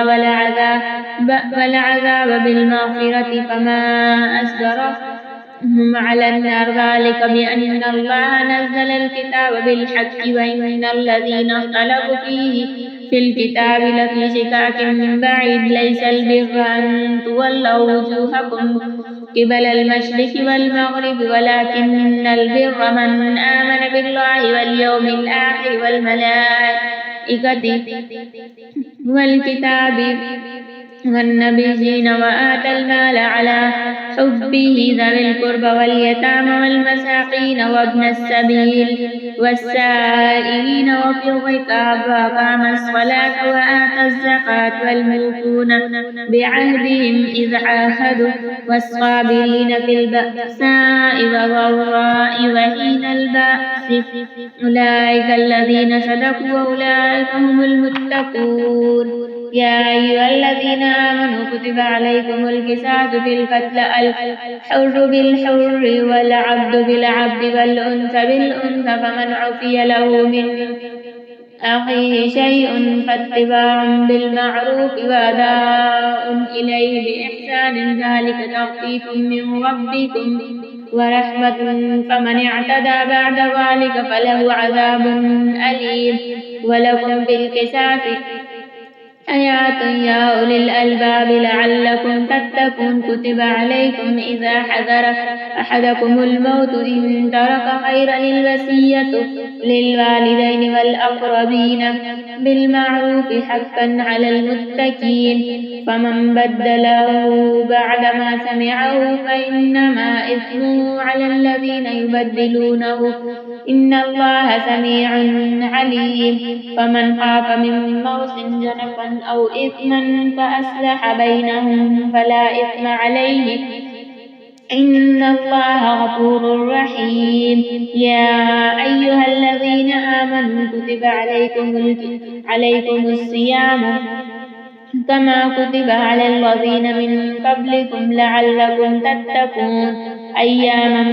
S1: والعذاب بالمغفرة فما أصبرهم على النار ذلك بأن الله نزل الكتاب بالحق وإن الذين اختلفوا فيه في الكتاب لفي شقاق بعيد. ليس البر أن تولوا وجوهكم قبل المشرق والمغرب ولكن البر من آمن بالله واليوم الآخر والملائكة والكتاب والنبيين وآتى المال على حبه ذوي القربى واليتامى والمساكين وابن السبيل والسائلين وفي الرقاب وأقام الصلاة وآتى الزكاة والموفون بعهدهم إذ عاهدوا والصابرين في البأساء والضراء وحين البأس أولئك الذين صدقوا وأولئك هم المتقون. يا أيها الذين آمنوا كتب عليكم القصاص في القتلى الحر بالحر والعبد بالعبد والأنثى بالأنثى فمن عفي له من أخيه شيء فاتباع بالمعروف وأداء إليه بإحسان ذلك تخفيف من ربكم ورحمة فمن اعتدى بعد ذلك فله عذاب أليم ولكم بالقصاص حياة يا أولي الألباب لعلكم تتقون كتب عليكم إذا حضر أحدكم الموت إن ترك خيرا الوصية للوالدين والأقربين بالمعروف حقا على المتقين فمن بدله بعدما سمعه فإنما إثمه على الذين يبدلونه إن الله سميع عليم فمن خاف من موص جنفا أو إثما فأصلح بينهم فلا إثم عليه إن الله غفور رحيم يا أيها الذين آمنوا كتب عليكم الصيام كما كتب على الذين من قبلكم لعلكم تتقون أياما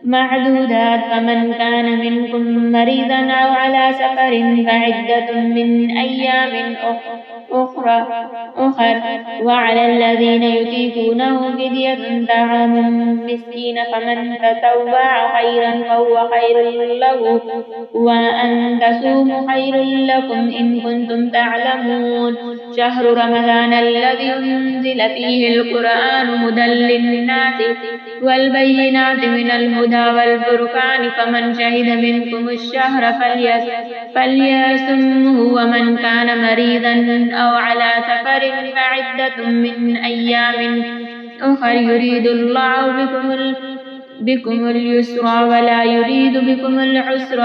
S1: معدودات فمن كان منكم مريضا أو على سفر فعدة من أيام أخر وعلى الذين يطيقونه فدية طعام مسكين فمن تطوع خيرا فهو خير له وأن تصوموا خير لكم إن كنتم تعلمون شهر رمضان الذي أنزل فيه القرآن هدى للناس والبينات من الهدى والفرقان فمن شهد منكم الشهر فليصمه ومن كان مريضا أو على سفر فعدة من أيام أخر يريد الله بكم اليسر ولا يريد بكم العسر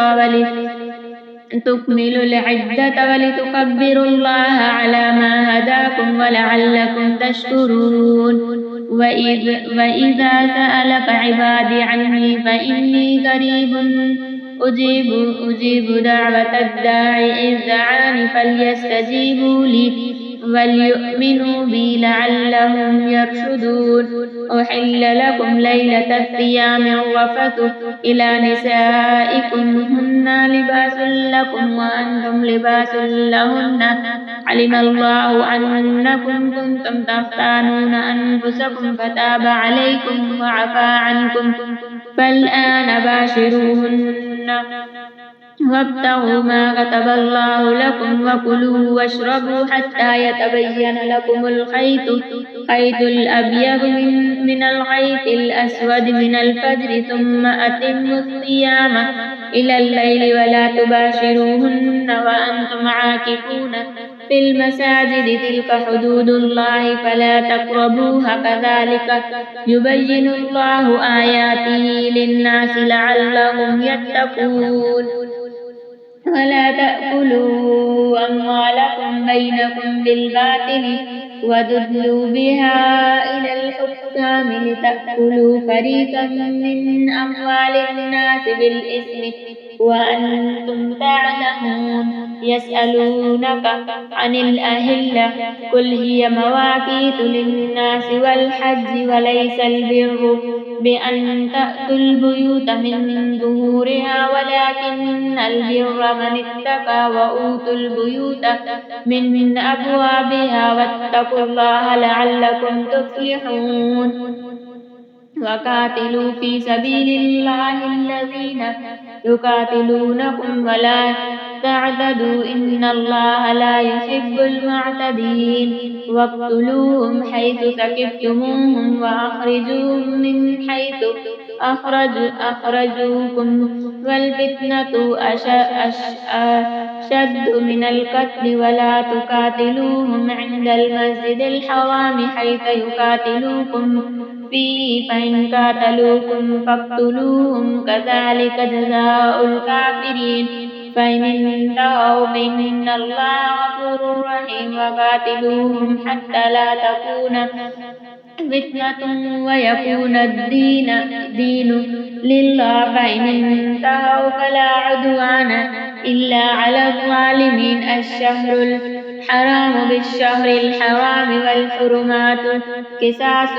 S1: ولتكملوا العدة ولتكبروا الله على ما هداكم ولعلكم تشكرون وإذا سألك عبادي عني فإني قريب أجيب دعوة الداعي إذ دعاني فليستجيبوا لي وليؤمنوا بي لعلهم يرشدون أحل لكم ليلة الصيام الرفث إلى نسائكم هن لباس لكم وأنتم لباس لهن علم الله أنكم كنتم تختانون أنفسكم فتاب عليكم وعفى عنكم فالآن باشروهن وابتغوا ما كتب الله لكم وكلوا واشربوا حتى يتبين لكم الخيط الأبيض من الخيط الأسود من الفجر ثم أتموا الصيام إلى الليل ولا تباشروهن وأنتم عاكفون في المساجد تلك حدود الله فلا تقربوها كذلك يبين الله آياته للناس لعلهم يتقون ولا تأكلوا أموالكم بينكم بالباطل وتدلوا بها إلى الحكام لتأكلوا فريقا من أموال الناس بالإثم وأنتم تعلمون يسألونك عن الأهلة قل هي مواقيت للناس والحج وليس البر بأن تأتوا البيوت من ظهورها ولكن البر من اتقى وأوتوا البيوت من أبوابها واتقوا الله لعلكم تفلحون وقاتلوا في سبيل الله الذين يقاتلونكم ولا تعتدوا إن الله لا يحب المعتدين واقتلوهم حيث ثقفتموهم وأخرجوهم من حيث أخرجوكم والفتنة أشد من القتل ولا تقاتلوهم عند المسجد الحرام حيث يقاتلوكم فيه فإن قاتلوكم فاقتلوهم كذلك جزاء الكافرين فإن انتهوا فإن الله غفور رحيم وقاتلوهم حتى لا تكون فتنة ويكون الدين لله فإن انتهوا فلا عدوان إلا على الظالمين الشهر الحرام بالشهر الحرام والحرمات قصاص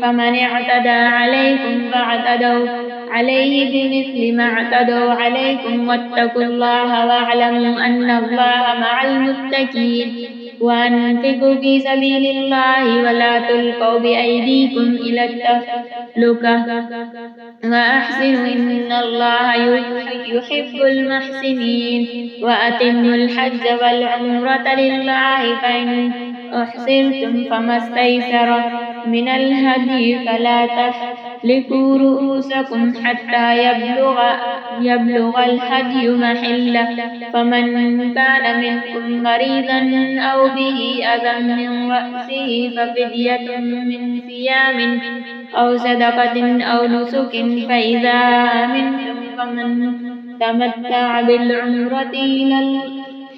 S1: فمن اعتدى عليكم فاعتدوا عليه بمثل ما اعتدوا عليكم واتقوا الله واعلموا أن الله مع المتقين وأنفقوا في سبيل الله ولا تلقوا بأيديكم إلى التهلكة وأحسنوا إن الله يحب المحسنين وأتموا الحج والعمرة لله فإن أحسنتم فما استيسر من الهدي فلا تحلقوا رؤوسكم حتى يبلغ الهدي محله فمن كان منكم مريضا أو به أذى من رأسه ففدية من صيام أو صدقة أو نسك فإذا أمنتم فمن تمتع بالعمرة إلى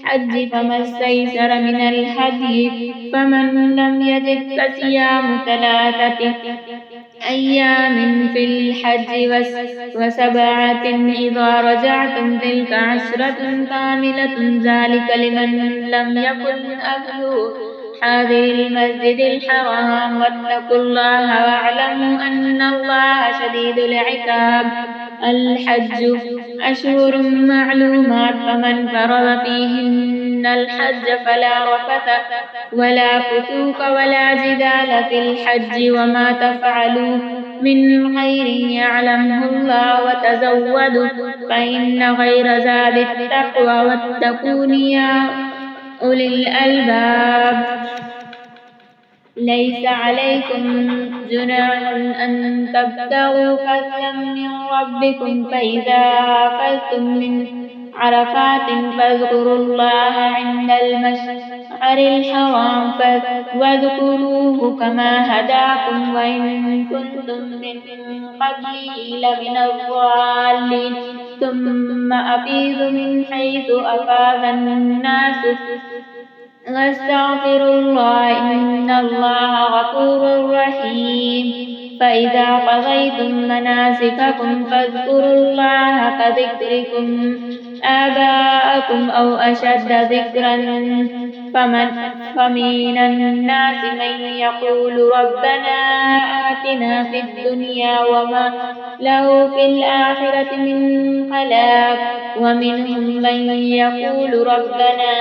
S1: الحج فما استيسر من الهدي فمن لم يجد فصيام 3 أيام في الحج وسبعة إذا رجعتم تلك 10 كاملة ذلك لمن لم يكن أهله حاضر المسجد الحرام واتقوا الله واعلموا أن الله شديد العقاب الحج أشهر معلومات فمن فرض فيهن الحج فلا رفث ولا فسوق ولا جدال في الحج وما تفعلوا من خير يعلمه الله وتزودوا فإن خير زاد التقوى واتقون يا أولي الألباب ليس عليكم جناح أن تبتغوا فضلا من ربكم فإذا أفضتم من عرفات فاذكروا الله عند المشعر الحرام واذكروه كما هداكم وإن كنتم من قبله لمن الضالين ثم أفيضوا من حيث أفاض الناس واستغفروا الله إن الله غفور رحيم فإذا قضيتم مناسككم فاذكروا الله كذكركم آباءكم أو أشد ذكرا فمن الناس من يقول ربنا آتنا في الدنيا وما له في الآخرة من خلاق ومنهم من يقول ربنا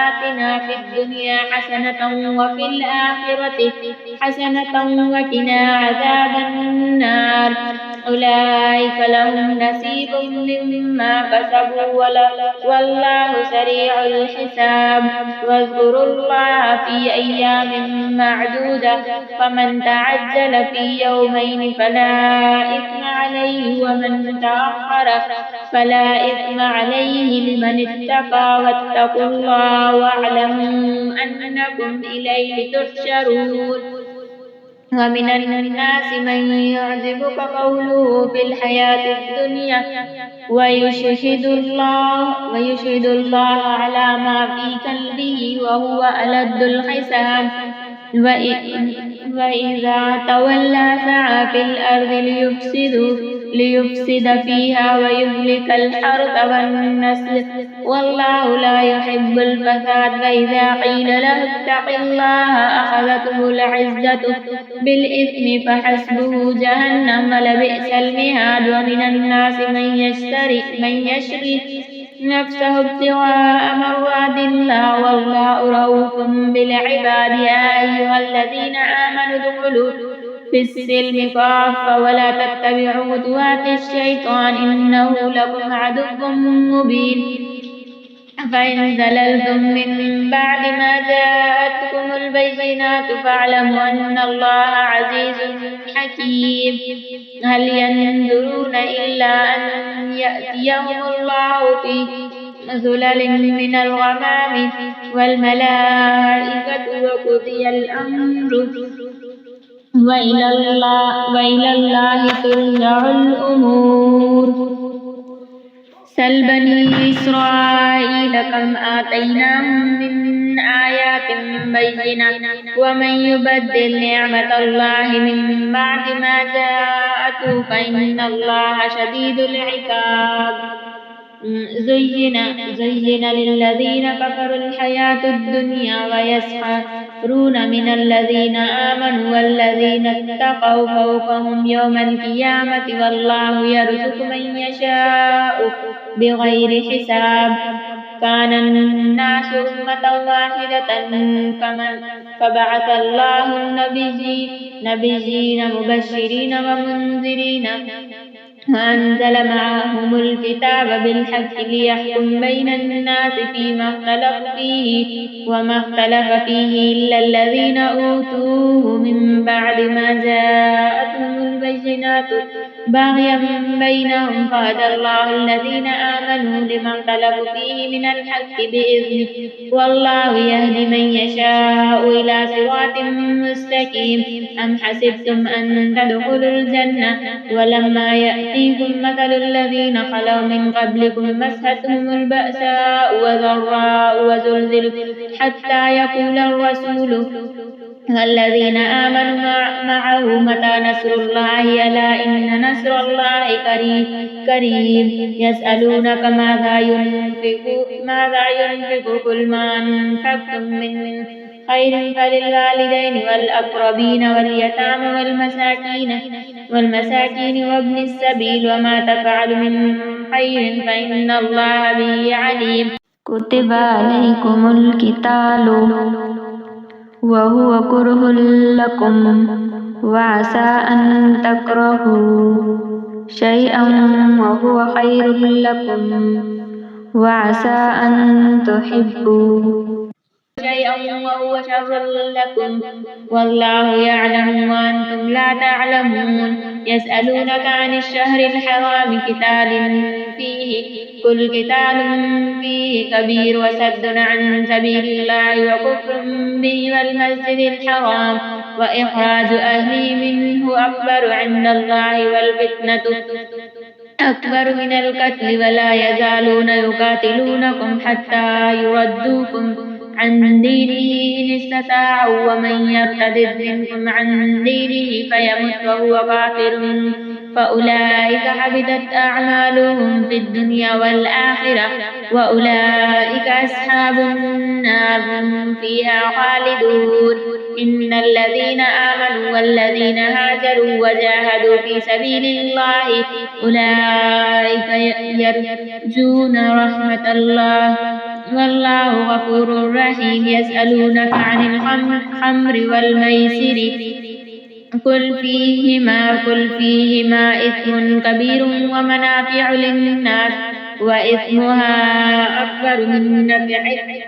S1: آتنا في الدنيا حسنة وفي الآخرة حسنة وقنا عذاب النار أولئك لهم نصيب مما كسبوا والله سريع الحساب واذكروا الله في أيام معدودة فمن تعجل في يومين فلا إثم عليه ومن تأخر فلا إثم عليه لمن اتقى واتقوا الله واعلموا أنكم إليه تحشرون ومن الناس من يعجبك قوله في الحياة الدنيا ويشهد الله على ما في قلبه وهو ألد الحساب وإذا تولى سعى في الأرض ليفسد فيها ويهلك الحرث والنسل والله لا يحب الفساد فإذا قيل له اتق الله أخذته العزة بالإثم فحسبه جهنم ولبئس المهاد ومن الناس من يشري نفسه ابتغاء مرضات الله والله رؤوف بالعباد يا أيها الذين آمنوا ادخلوا في السلم كافة ولا تتبعوا خطوات الشيطان إنه لكم عدو مبين فإن زللتم من بعد ما جاءتكم البينات فاعلموا أن الله عزيز حكيم هل ينظرون إلا أن يأتيهم الله في ظلل من الغمام والملائكة وقضي الأمر وإلى الله ترجع الأمور سل بني إسرائيل كم آتيناهم من آيات بينات ومن يبدل نعمة الله من بعد ما جاءته فإن الله شديد العقاب زين للذين كفروا الحياة الدنيا ويسخرون من الذين آمنوا والذين اتقوا فوقهم يوم القيامة والله يرزق من يشاء بغير حساب. كان الناس أمة واحدة فبعث الله النبيين مبشرين ومنذرين وأنزل معهم الكتاب بالحق ليحكم بين الناس فيما اختلفوا فيه وما اختلف فيه إلا الذين أوتوه من بعد ما جاءتهم البينات بغيا بينهم فهدى الله الذين آمنوا لما اختلفوا فيه من الحق بإذنه والله يهدي من يشاء إلى صراط مستقيم. أم حسبتم أن تدخلوا الجنة ولما يأتيكم مثل الذين خلوا من قبلكم مستهم البأساء والضراء وزلزلوا حتى يقول الرسول والذين آمنوا معه متى نصر الله ألا إن نصر الله قريب. يسألونك ماذا ينفق قل ما أنفقتم من خير فللوالدين والأقربين واليتامى والمساكين وابن السبيل وما تفعل من خير فإن الله به عليم. كتب عليكم القتال وهو كره لكم وعسى أن تكرهوا شيئا وهو خير لكم وعسى أن تحبوا شيئا وهو شر لكم والله يعلم وأنتم لا تعلمون. يسألونك عن الشهر الحرام قتال فيه قل قتال فيه كبير وصد عن سبيل الله وكفر به والمسجد الحرام وإخراج أهله منه أكبر عند الله والفتنة أكبر من القتل ولا يزالون يقاتلونكم حتى يردوكم عن دينه إن استطاعوا ومن يرتد منكم عن دينه فيمت وهو كافر فأولئك حبطت أعمالهم في الدنيا والآخرة وأولئك أصحاب النار هم فيها خالدون. إن الذين آمنوا والذين هاجروا وجاهدوا في سبيل الله أولئك يرجون رحمة الله والله غفور رحيم. يسألونك عن الخمر والميسر قل فيهما إثم كبير ومنافع للناس وإثمها أكبر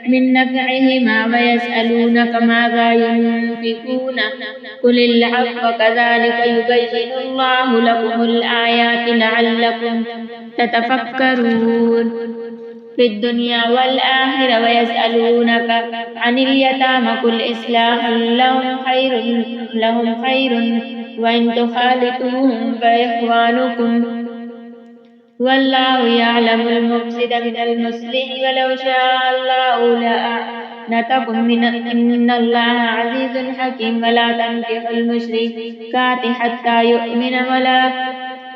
S1: من نفعهما ويسألونك ماذا ينفقون قل العفو كذلك يبين الله لكم الآيات لعلكم تتفكرون في الدنيا والآخرة. ويسألونك عن اليتامى قل إصلاح لهم خير وإن تخالطوهم فإخوانكم والله يعلم المفسد من المصلح ولو شاء الله لأعنتكم إن الله عزيز حكيم. ولا تنكحوا المشركات حتى يؤمن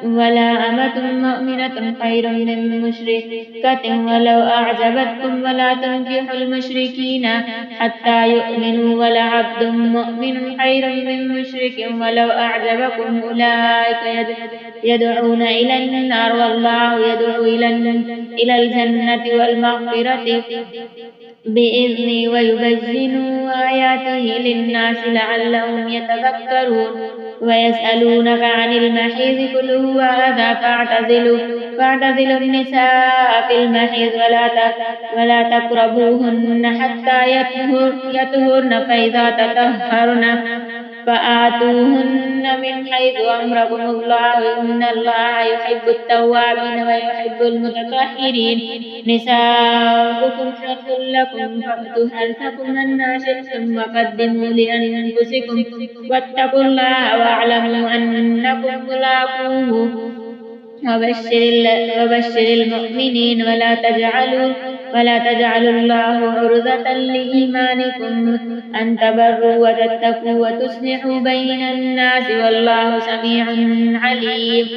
S1: ولا أمة مؤمنة خير من مشركة ولو أعجبتكم ولا تنكحوا المشركين حتى يؤمنوا ولعبد مؤمن خير من مشرك ولو أعجبكم أولئك يدعون إلى النار والله يدعو إلى الجنة والمغفرة بإذنه ويبين آياته للناس لعلهم يتذكرون. ويسألونك عن المحيض قل هو أذى فاعتزلوا النساء في المحيض ولا تقربوهن حتى يطهرن فإذا تطهرن فآتوهن من حيث أمركم الله إن الله يحب التوابين ويحب المتطهرين. نساؤكم حرث لكم فأتوا حرثكم أنى شئتم وقدموا لأنفسكم واتقوا الله واعلموا أنكم ملاقوه وبشر المؤمنين ولا تجعلوا الله عرضة لإيمانكم أن تبروا وتتقوا وتصلحوا بين الناس والله سميع عليم.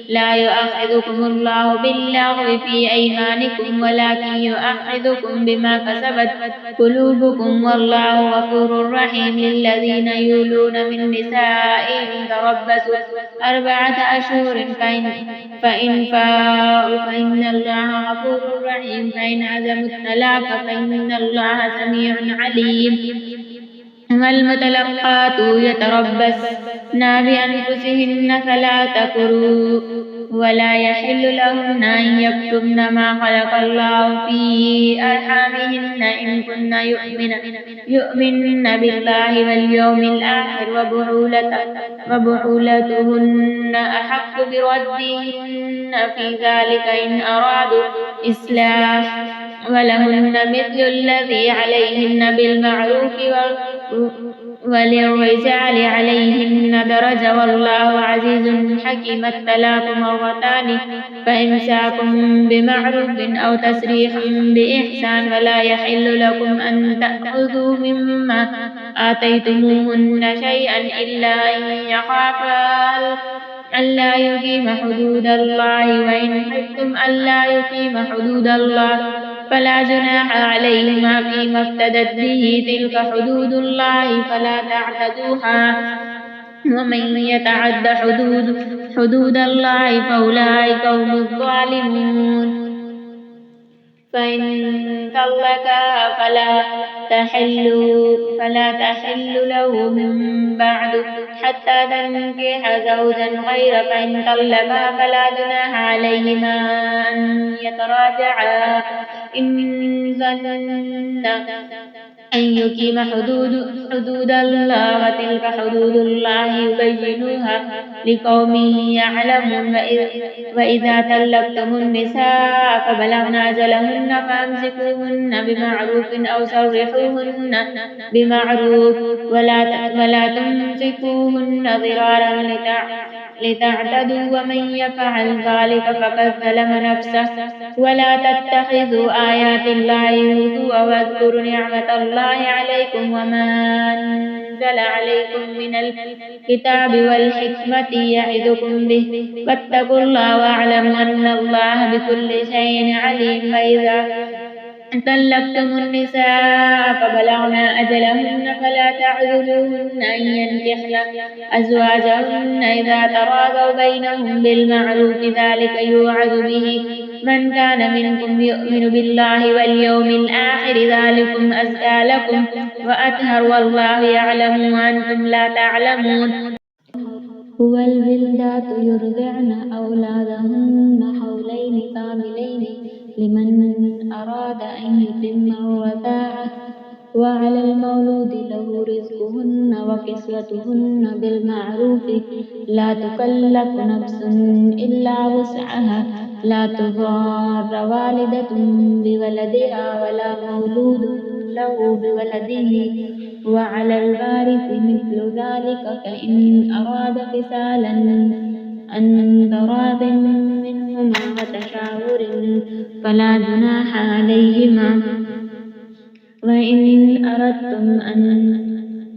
S1: لا يؤاخذكم الله باللغو في أيمانكم ولكن يؤاخذكم بما كسبت قلوبكم والله غفور رحيم. للذين يولون من نسائهم تربصوا 4 أشهر فإن فاءوا فإن الله غفور رحيم. فإن عزموا الطلاق فإن الله سميع عليم. والمطلقات يتربصن بأنفسهن 3 قروء ولا يحل لهن أن يكتمن ما خلق الله في أرحامهن إن كن يؤمن بالله واليوم الآخر وبعولتهن أحق بردهن في ذلك إن أرادوا إصلاحا ولهن مثل الذي عليهن بالمعروف وللرجال عليهن درجة والله عزيز حكيم. الطلاق 2 مرتان فإمساك بمعروف أو تسريح بإحسان. ولا يحل لكم أن تأخذوا مما آتيتموهن شيئا إلا أن يخافا ألا يقيم حدود الله وإن خفتم ألا يقيم حدود الله فلا جناح عليهما فيما افتدت به تلك حدود الله فلا تعتدوها ومن يتعد حدود الله فأولئك هم الظالمون. فإن طلقها فلا تحل له من بعد حتى تنكح زوجا غيره. فإن طلقها فلا جناح عليهما أن يتراجعا إن ظنا أن يقيم حدود الله وتلك حدود الله يبينوها لقوم يعلمون. وإذا طلقتم النساء فبلغن أجلهن فأمسكوهن بمعروف أو سرحوهن بمعروف ولا تمسكوهن ضرارا لتعتدوا ومن يفعل ذلك فقد ظلم نفسه. ولا تتخذوا آيات الله هزوا واذكروا نعمة الله عليكم وما أنزل عليكم من الكتاب والحكمة يعظكم به واتقوا الله واعلموا أن الله بكل شيء عليم. فإذا طلقتم النساء فبلغن أجلهن فلا تعذلوهن أن ينكحن أزواجهن إذا تراضوا بينهم بالمعروف ذلك يوعظ به من كان منكم يؤمن بالله واليوم الآخر ذلكم أزكى لكم وأطهر والله يعلم وأنتم لا تعلمون.
S2: هو الوالدات يرضعن أولادهن حولين كاملين لمن أراد أن يتم الرضاعة وعلى المولود له رزقهن وكسوتهن بالمعروف لا تكلف نفس إلا وسعها لا تضار والدة بولدها ولا مولود له بولده وعلى الوارث مثل ذلك فإن أراد فصالا عن تراض منهما وتشاور فلا جناح عليهما. وإن أردتم أن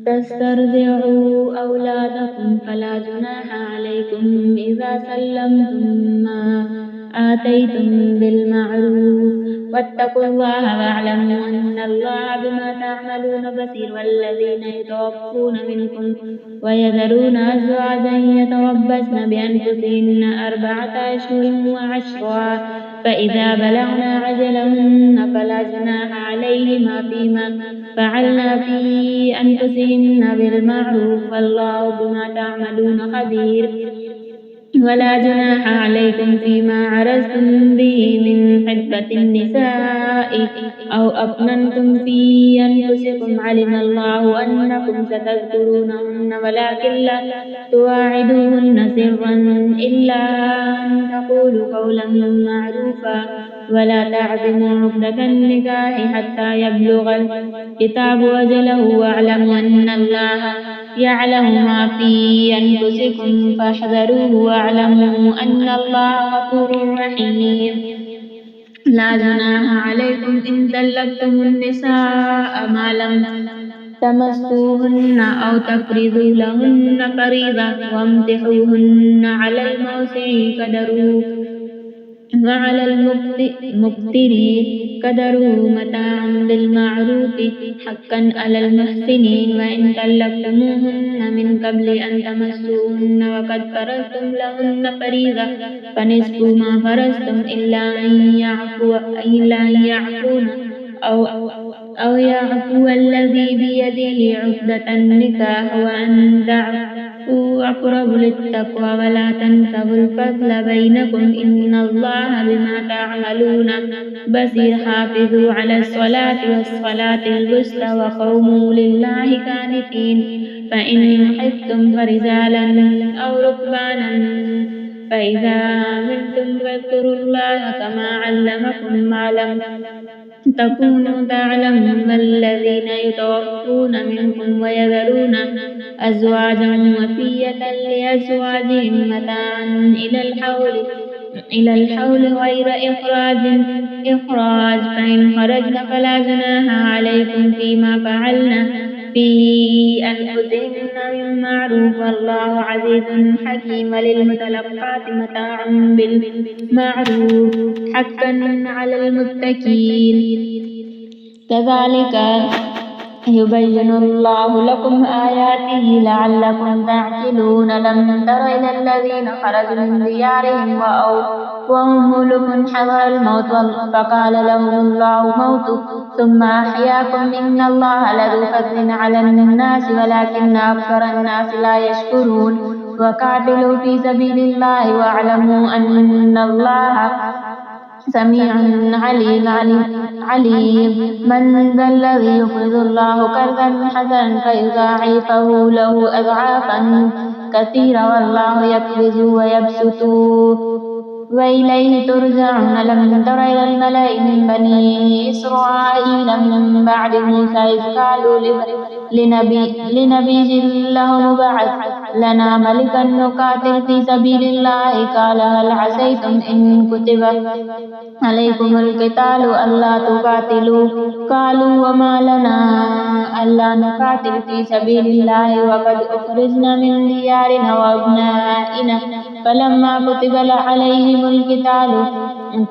S2: تسترضعوا أولادكم فلا جناح عليكم إذا سلمتم ما آتيتم بالمعروف واتقوا الله واعلموا أن الله بما تعملون بصير. والذين يتوفون منكم ويذرون أزواجا يتربصن بأنفسهن 4 أشهر و10 فإذا بلغن أجلهن فلا جناح عليهما فيما فعلن في أنفسهن بالمعروف والله بما تعملون خبير. ولا جناح عليكم فيما عرضتم به من خطبة النساء أو أكننتم في أنفسكم علم الله أنكم ستذكرونهن ولكن لا تواعدوهن سرا إلا أن تقولوا قولا معروفا ولا تعزموا عقدة النكاح حتى يبلغ الكتاب أجله واعلموا أن الله يعلم ما في أنفسكم فاحذروه واعلموا أن الله غفور رحيم لا جناح عليكم إن طلقتم النساء ما لم تمسوهن أو تفرضوا لهن فريضة وامتحوهن على الموسع قدره وعلى المقتر قدره متاعا بالمعروف حقا على المحسنين وإن طلقتموهن من قبل أن تمسوهن وقد فرضتم لهن فريضة فنصف ما فرضتم إلا أن يعفون أو يعفو الذي بيده عقدة النكاح وأن تعفوا أقرب للتقوى ولا تنسوا الفضل بينكم إن الله بما تعملون بصير حافظوا على الصلاة والصلاة الوسطى وقوموا لله قانتين فإن خفتم فرجالا أو ركبانا فإذا أمنتم فاذكروا الله كما علمكم ما لم تكونوا تعلمون الذين يتوفون منكم ويذرون أزواجا وصية لأزواجهم متاعا إلى الحول غير إخراج فإن خرجن فلا جناح عليكم فيما فعلن في أنفسهن من معروف والله عزيز حكيم للمطلقات متاع بالمعروف حقا على المتقين كذلك يبين الله لكم آياته لعلكم تعقلون لم تر إلى الذين خرجوا من ديارهم وهم ملك حضر الموت فقال لهم الله موتوا ثم أحياكم إن الله لذو فضل على الناس ولكن أكثر الناس لا يشكرون وقاتلوا في سبيل الله واعلموا أن الله سميع عليم من ذا الذي يقرض الله قرضا حسنا فيضاعفه له أضعافا كثيرا والله يقبض ويبسط وإليه ترجعون لم تر إلى الملأ من بني إسرائيل من بعد موسى إذ قالوا لنبي له ابعث لنا ملكا نقاتل في سبيل الله قال هل عسيتم إن كتب عليكم القتال ألا تقاتلوا قالوا وما لنا ألا نقاتل في سبيل الله وقد أخرجنا من ديارنا وأبنائنا فلما كتب عليهم القتال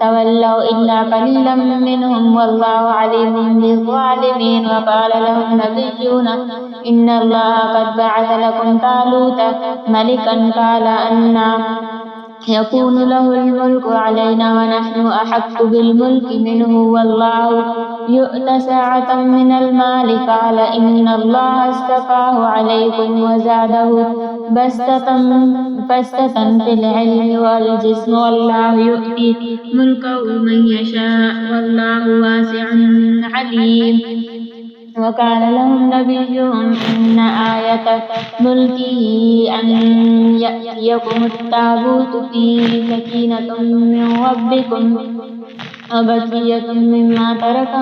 S2: تولوا إلا قليلا منهم والله عليم بالظالمين وقال لهم نبيون إن الله قد بعث لكم طالوت ملكا قال أنى يكون له الملك علينا ونحن أحق بالملك منه والله يؤتى سعة من المال قال إن الله اصطفاه عليكم وزاده بسطة في العلم والجسم والله يؤتي ملكه من يشاء والله واسع عليم وقال لهم نبيهم إن آية ملكه أن يأتيكم التابوت فيه سكينة من ربكم وبقية مما ترك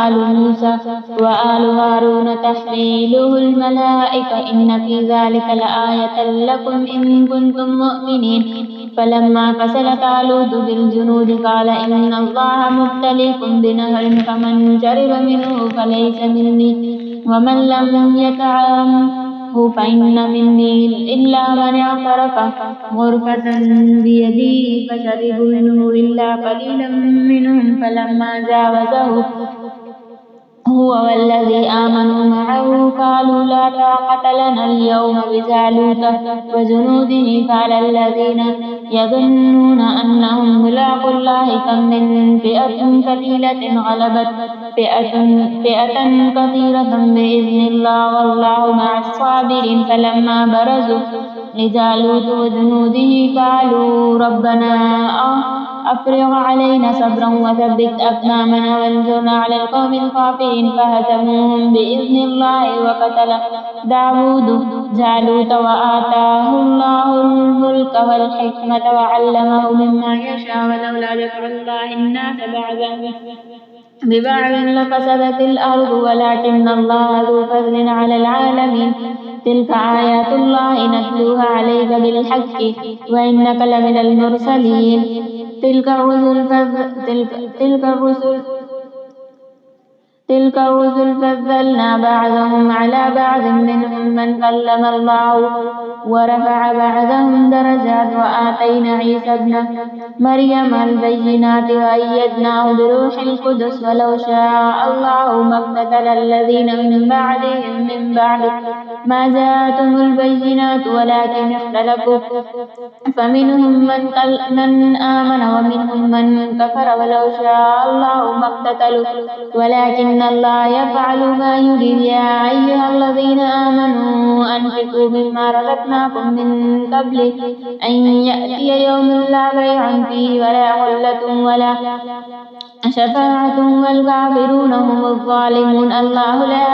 S2: آل موسى وآل هارون تحمله الملائكة إن في ذلك لآية لكم إن كنتم مؤمنين فلما فصل طالوت بالجنود قال إن الله مبتليكم بنهر فمن شرب منه فليس مني ومن لم يطعمه فإن مني إلا من اعترف غرفة بيده فشربوا منه إلا قليلا منهم فلما جاوزه هو والذي آمنوا معه قالوا لا طاقة لنا اليوم بجالوت وجنوده قال الذين يظنون أنهم ملاقو الله كم من فئة قليلة غلبت فئة كثيرة بإذن الله والله مع الصابرين فلما برزوا لجالوت وجنوده قالوا ربنا أفرغ علينا صبرا وثبت أقدامنا وانصرنا على القوم الكافرين فهزموهم بإذن الله وقتل داود جالوت وآتاه الله الملك والحكمة وعلمه مما يشاء ولولا دفع الله الناس بعضهم ببعض لفسدت الأرض ولكن الله ذو فضل على العالمين تلك آيات الله نتلوها عليك بالحق وإنك لمن المرسلين تلك الرسل فضلنا بعضهم على بعض منهم من كلم الله ورفع بعضهم درجات وآتينا عيسى ابن مريم البينات وأيدناه بروح القدس ولو شاء الله ما اقتتل الذين من بعدهم من بعد ما جاءتهم البينات ولكن اختلفوا فمنهم من آمن ومنهم من كفر ولو شاء الله ما اقتتلوا ولكن الله يفعل ما يريد يا أيها الذين آمنوا أنفقوا مما رزقناكم من قبل أن يأتي يوم لا بيع فيه ولا خلة ولا شفاعة والكافرون هم الظالمون الله لا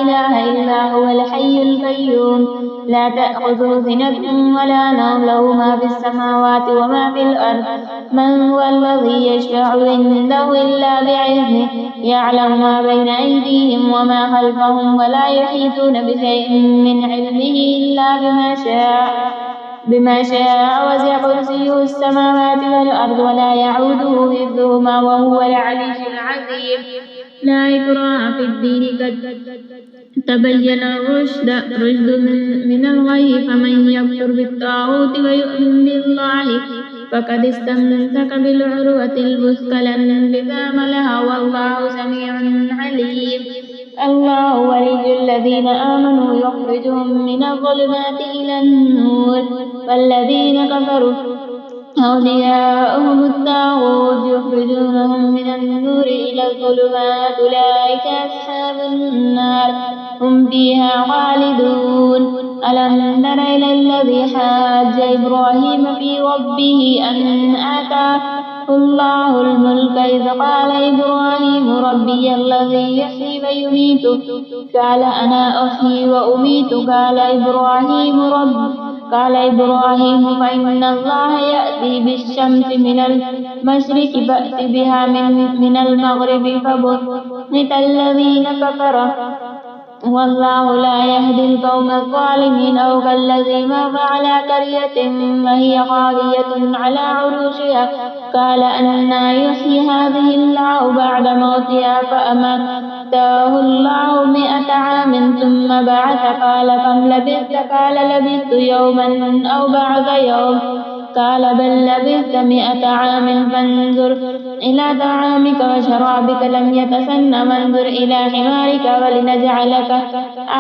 S2: إله إلا هو الحي القيوم لا تأخذه سنة ولا نوم له ما في السماوات وما في الأرض من هو الذي يشفع عنده إلا بإذنه يعلم ما بين أيديهم وما خلفهم ولا يحيطون بشيء من علمه إلا بما شاء وسع كرسيه السماوات والأرض ولا يعوده حفظهما وهو العلي العظيم لا إكراه في الدين قد تبين الرشد من الغي فمن يكفر بالطاغوت ويؤمن بالله فقد استمسك بالعروة الوثقى لا انفصام لها والله سميع عليم الله ولي الذين آمنوا يخرجهم من الظلمات إلى النور والذين كفروا أولياؤهم الطاغوت يخرجونهم من النور إلى الظلمات أولئك أصحاب النار هم فيها خالدون ألم تر إلى الذي حاج إبراهيم في ربه أن آتاه الله الملك إذ قال إبراهيم ربي الذي يحيي ويميت قال أنا أحيي وأميت قال إبراهيم فإن الله يأتي بالشمس من المشرق فأت بها من المغرب فبهت الذين كفروا والله لا يهدي القوم الظالمين أو كالذي مر على قرية وهي خاوية على عروشها قال أنى يحيي هذه الله بعد موتها فأماته الله 100 عام ثم بعث قال كم لبثت قال لبثت يوما أو بعض يوم قال بل لبثت 100 عام فانظر إلى طعامك وشرابك لم يتسن وانظر إلى حمارك ولنجعلك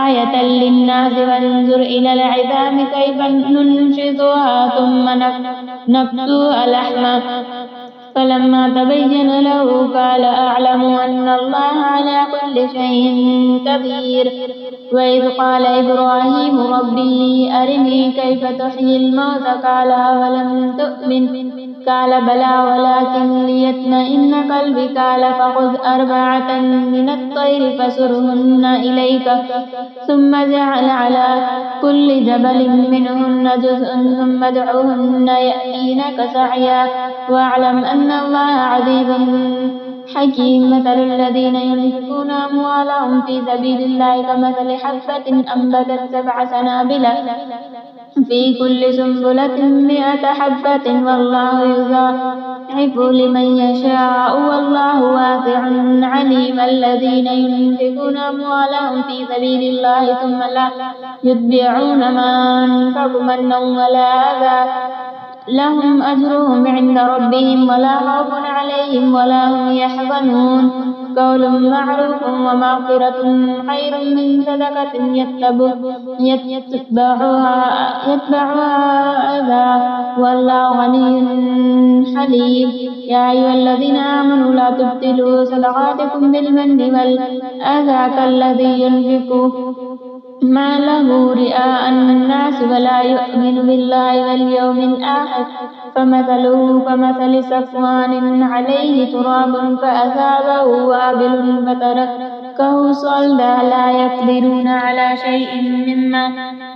S2: آية للناس وانظر إلى العظام كيف ننشزها ثم نكسوها لحما فلما تبين له قال أعلم أن الله على كل شيء قدير وإذ قال إبراهيم ربي أرني كيف تحيي الموتى قال أولم تؤمن قال بلى ولكن ليطمئن قلبي قال فخذ 4 من الطير فسرهن إليك ثم جعل على كل جبل منهن جزء ثم ادعوهن يأتينك سعيا واعلم أن الله عزيز حكيم مثل الذين ينفقون أموالهم في سبيل الله كمثل حبة أنبتت 7 سنابل في كل سنبلة 100 حبة والله يضاعف لمن يشاء والله واسع عليم الذين ينفقون أموالهم في سبيل الله ثم لا يتبعون ما أنفقوا منا ولا أذى لهم أجرهم عند ربهم ولا خوف عليهم ولا هم يحزنون قول معروف ومغفرة خير من صدقة يتبعها أذى والله غني حليم يا أيها الذين آمنوا لا تبطلوا صدقاتكم بالمن والأذى كالذي ينفق ما له رئاء الناس ولا يؤمن بالله واليوم الآخر فمثله كمثل صفوان عليه تراب فأصابه وابل فتركه صلدا لا يقدرون على شيء مما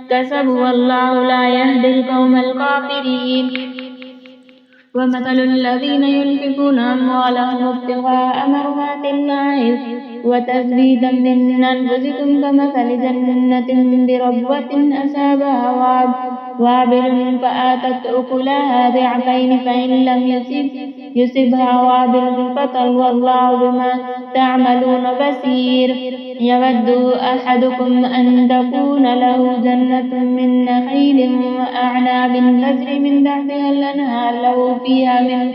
S2: كسبوا والله لا يهدي القوم الكافرين ومثل الذين ينفقون أموالهم ابتغاء مرضات الله وتثبيتا من أنفسكم كمثل جنة بربوة أصابها وابل فآتت أكلها ضعفين فإن لم يصبها وابل فطل والله بما تعملون بصير يود أحدكم أن تكون له جنة من نخيل وأعناب تجري من تحتها الأنهار له فيها من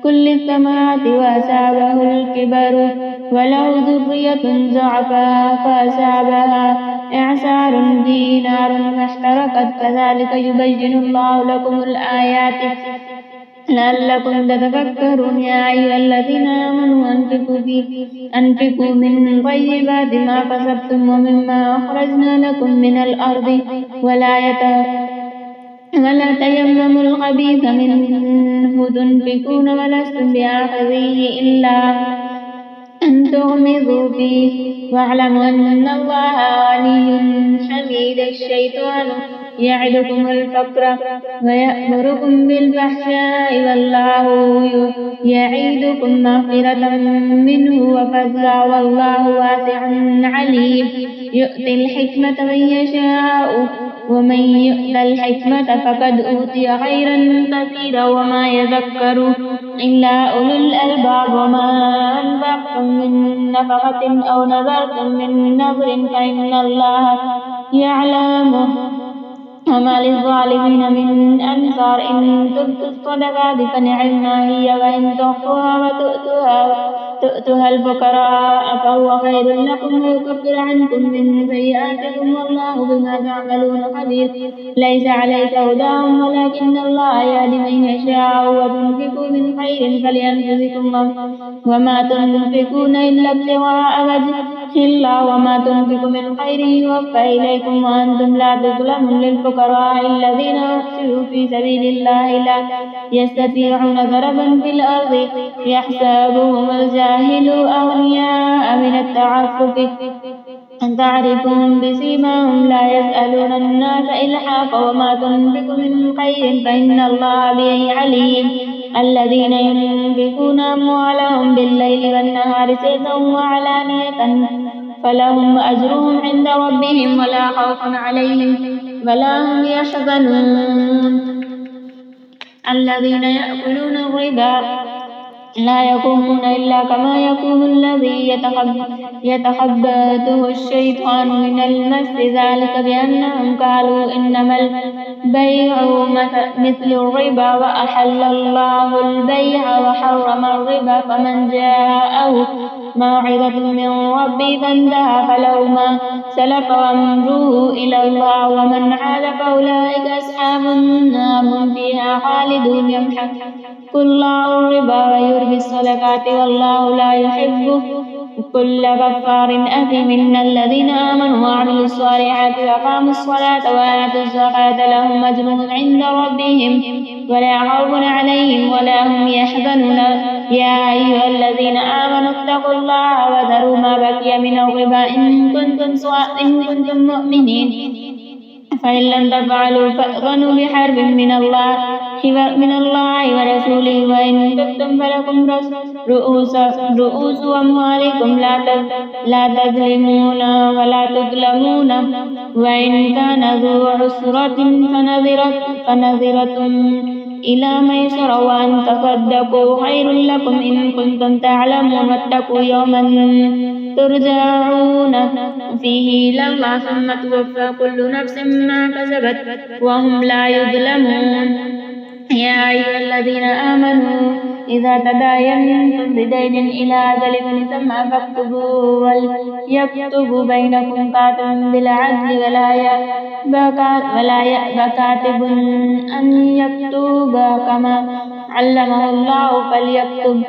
S2: كل الثمرات وأصابه الكبر وله ذرية ضعفاء فأصابها إعصار به نار فاحترقت كذلك يبين الله لكم الآيات لعلكم تتفكرون يا أيها الذين آمنوا أنفقوا من طيبات ما كسبتم ومما أخرجنا لكم من الأرض ولا تيمموا الخبيث منه تنفقون ولستم بآخذيه إلا أن تغمضوا فيه واعلموا أن الله غني حميد الشيطان يعدكم الفقر ويأمركم بالفحشاء والله يعيدكم مغفرة منه وفضلا والله واسع عليم يؤتي الحكمة من يشاء ومن يؤت الحكمة فقد أوتي خيرا كثيرا وما يذكر إلا أولو الألباب وما أنفقتم من نفقة أو نذرتم من نذر فإن الله يعلمه وما للظالمين من أنصار إن تبدوا الصدقات فنعما هي وإن تخفوها وتؤتوها الفقراء فهو خير لكم ويكفر عنكم من سيئاتكم والله بما تعملون خبير ليس عليك هداهم ولكن الله يهدي من يشاء وتنفقوا من خير فلأنفسكم وما تنفقون إلا ابتغاء وجه الله وما تنفقوا من خير يوفى إليكم وأنتم لا تظلمون للفقراء الذين أحصروا في سبيل الله لا يستطيعون ضربا في الأرض يحسبهم الجاهل أغنياء من التعفف تعرفهم بسيماهم لا يسألون الناس إلحافا وما تنفقوا من خير فإن الله به عليم الذين ينفقون أموالهم بالليل والنهار سرا وعلانية فلهم أجرهم عند ربهم ولا خوف عليهم ولا هم يحزنون الذين يأكلون الربا لا يقومون إلا كما يقوم الذي يتخبطه الشيطان من المس ذلك بأنهم قالوا إنما البيع مثل الربا وأحل الله البيع وحرم الربا فمن جاءه موعظة من ربه فانتهى فله ما سلف وأمره إلى الله ومن عاد فأولئك أصحاب النار هم فيها خالدون يمحق الله الربا ويربي الصدقات والله لا يحب كل كفار أثيم إن الذين آمنوا وعملوا الصالحات وأقاموا الصلاة وآتوا الزكاة لهم أجرهم عند ربهم ولا خوف عليهم ولا هم يحزنون يا أيها الذين آمنوا اتقوا الله وذروا ما بقي من الربا إن كنتم مؤمنين فإن لم تفعلوا فأذنوا بحرب من الله ورسوله وإن تبتم فلكم رؤوس أموالكم لا تظلمون ولا تظلمون وإن كان ذو عسرة فنظرة إلى ميسر وأن تصدقوا خير لكم إن كنتم تعلمون واتقوا يوما ترجعون فيه إلى الله ثم توفى كل نفس ما كسبت وهم لا يظلمون يا أيها الذين آمنوا إذا تداينتم بدين إلى أجل مسمى فاكتبوا وليكتب بينكم كاتب بالعدل ولا يأبى كاتب أن يكتب كما علمه الله فليكتب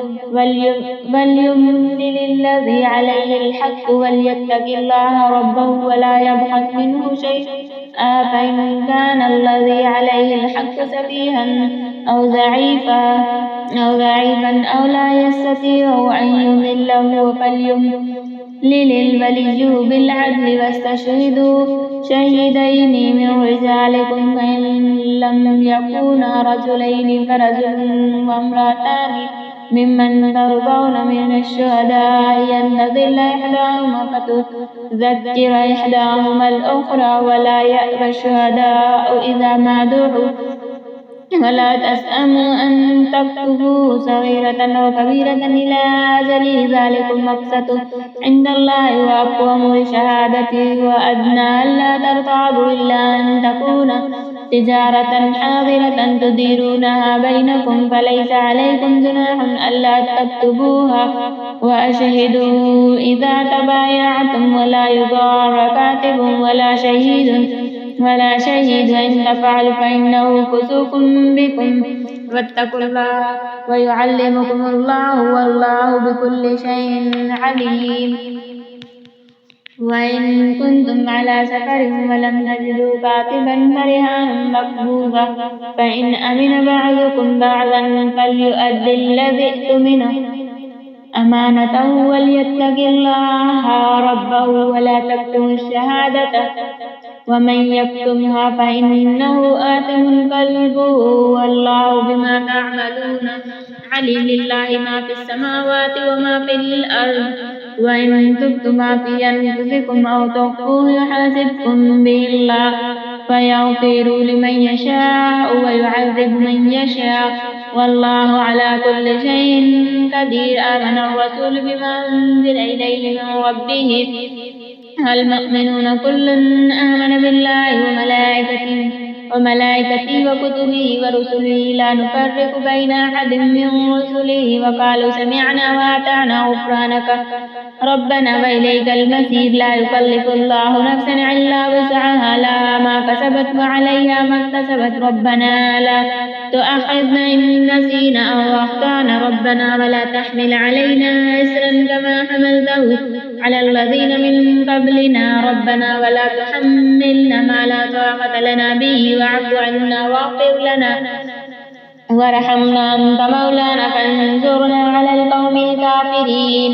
S2: وليملل الذي عليه الحق وليتق الله ربه ولا يبخس منه شيئا فإن كان الذي عليه الحق سفيها أو ضعيفا أو لا يستطيع أن يمله فليملل الولي بالعدل واستشهدوا شهيدين من رجالكم فإن لم يكونا رجلين فرجل وامرأتان ممن ترضون من الشهداء أن تضل إحداهما فتذكر إحداهما الأخرى ولا يأبى الشهداء إذا ما دعوا ولا تسأموا أن تكتبوا صغيرة أو كبيرة إلى أجل ذلكم مقسط عند الله وأقوم لشهادته وأدنى ألا ترتابوا إلا أن تكون تجارة حاضرة تديرونها بينكم فليس عليكم جناح ألا تكتبوها وأشهدوا إذا تبايعتم ولا يضار كاتب ولا شهيد إن تفعلوا فإنه فسوق بكم واتقوا الله ويعلمكم الله والله بكل شيء عليم. وإن كنتم على سفر ولم تجدوا كاتبا فرهان مقبوضة فإن أمن بعضكم بعضا فليؤد الذي ائتمنه أمانته وليتق الله ربه ولا تكتموا الشهادة ومن يكتمها فإنه آثم قلبه والله بما تعملون عليم. لله ما في السماوات وما في الأرض وإن تبتم ما في أنفسكم أو تخفوه يحاسبكم به الله فيغفر لمن يشاء ويعذب من يشاء والله على كل شيء قدير. آمن الرسول بما أنزل إليه من ربه المؤمنون كل آمن بالله وملائكته وكتبه ورسله لا نفرق بين أحد من رسله وقالوا سمعنا وأطعنا غفرانك ربنا وإليك المصير. لا يكلف الله نفسا إلا وسعها لها ما كسبت وعليها ما اكتسبت ربنا لا تؤاخذنا إن نسينا أو أخطأنا ربنا ولا تحمل علينا إصرا كما حملته على الذين من قبلنا ربنا ولا تحملنا ما لا طاقة لنا به واعف عنا واغفر لنا وارحمنا أنت مولانا فانصرنا على القوم الكافرين.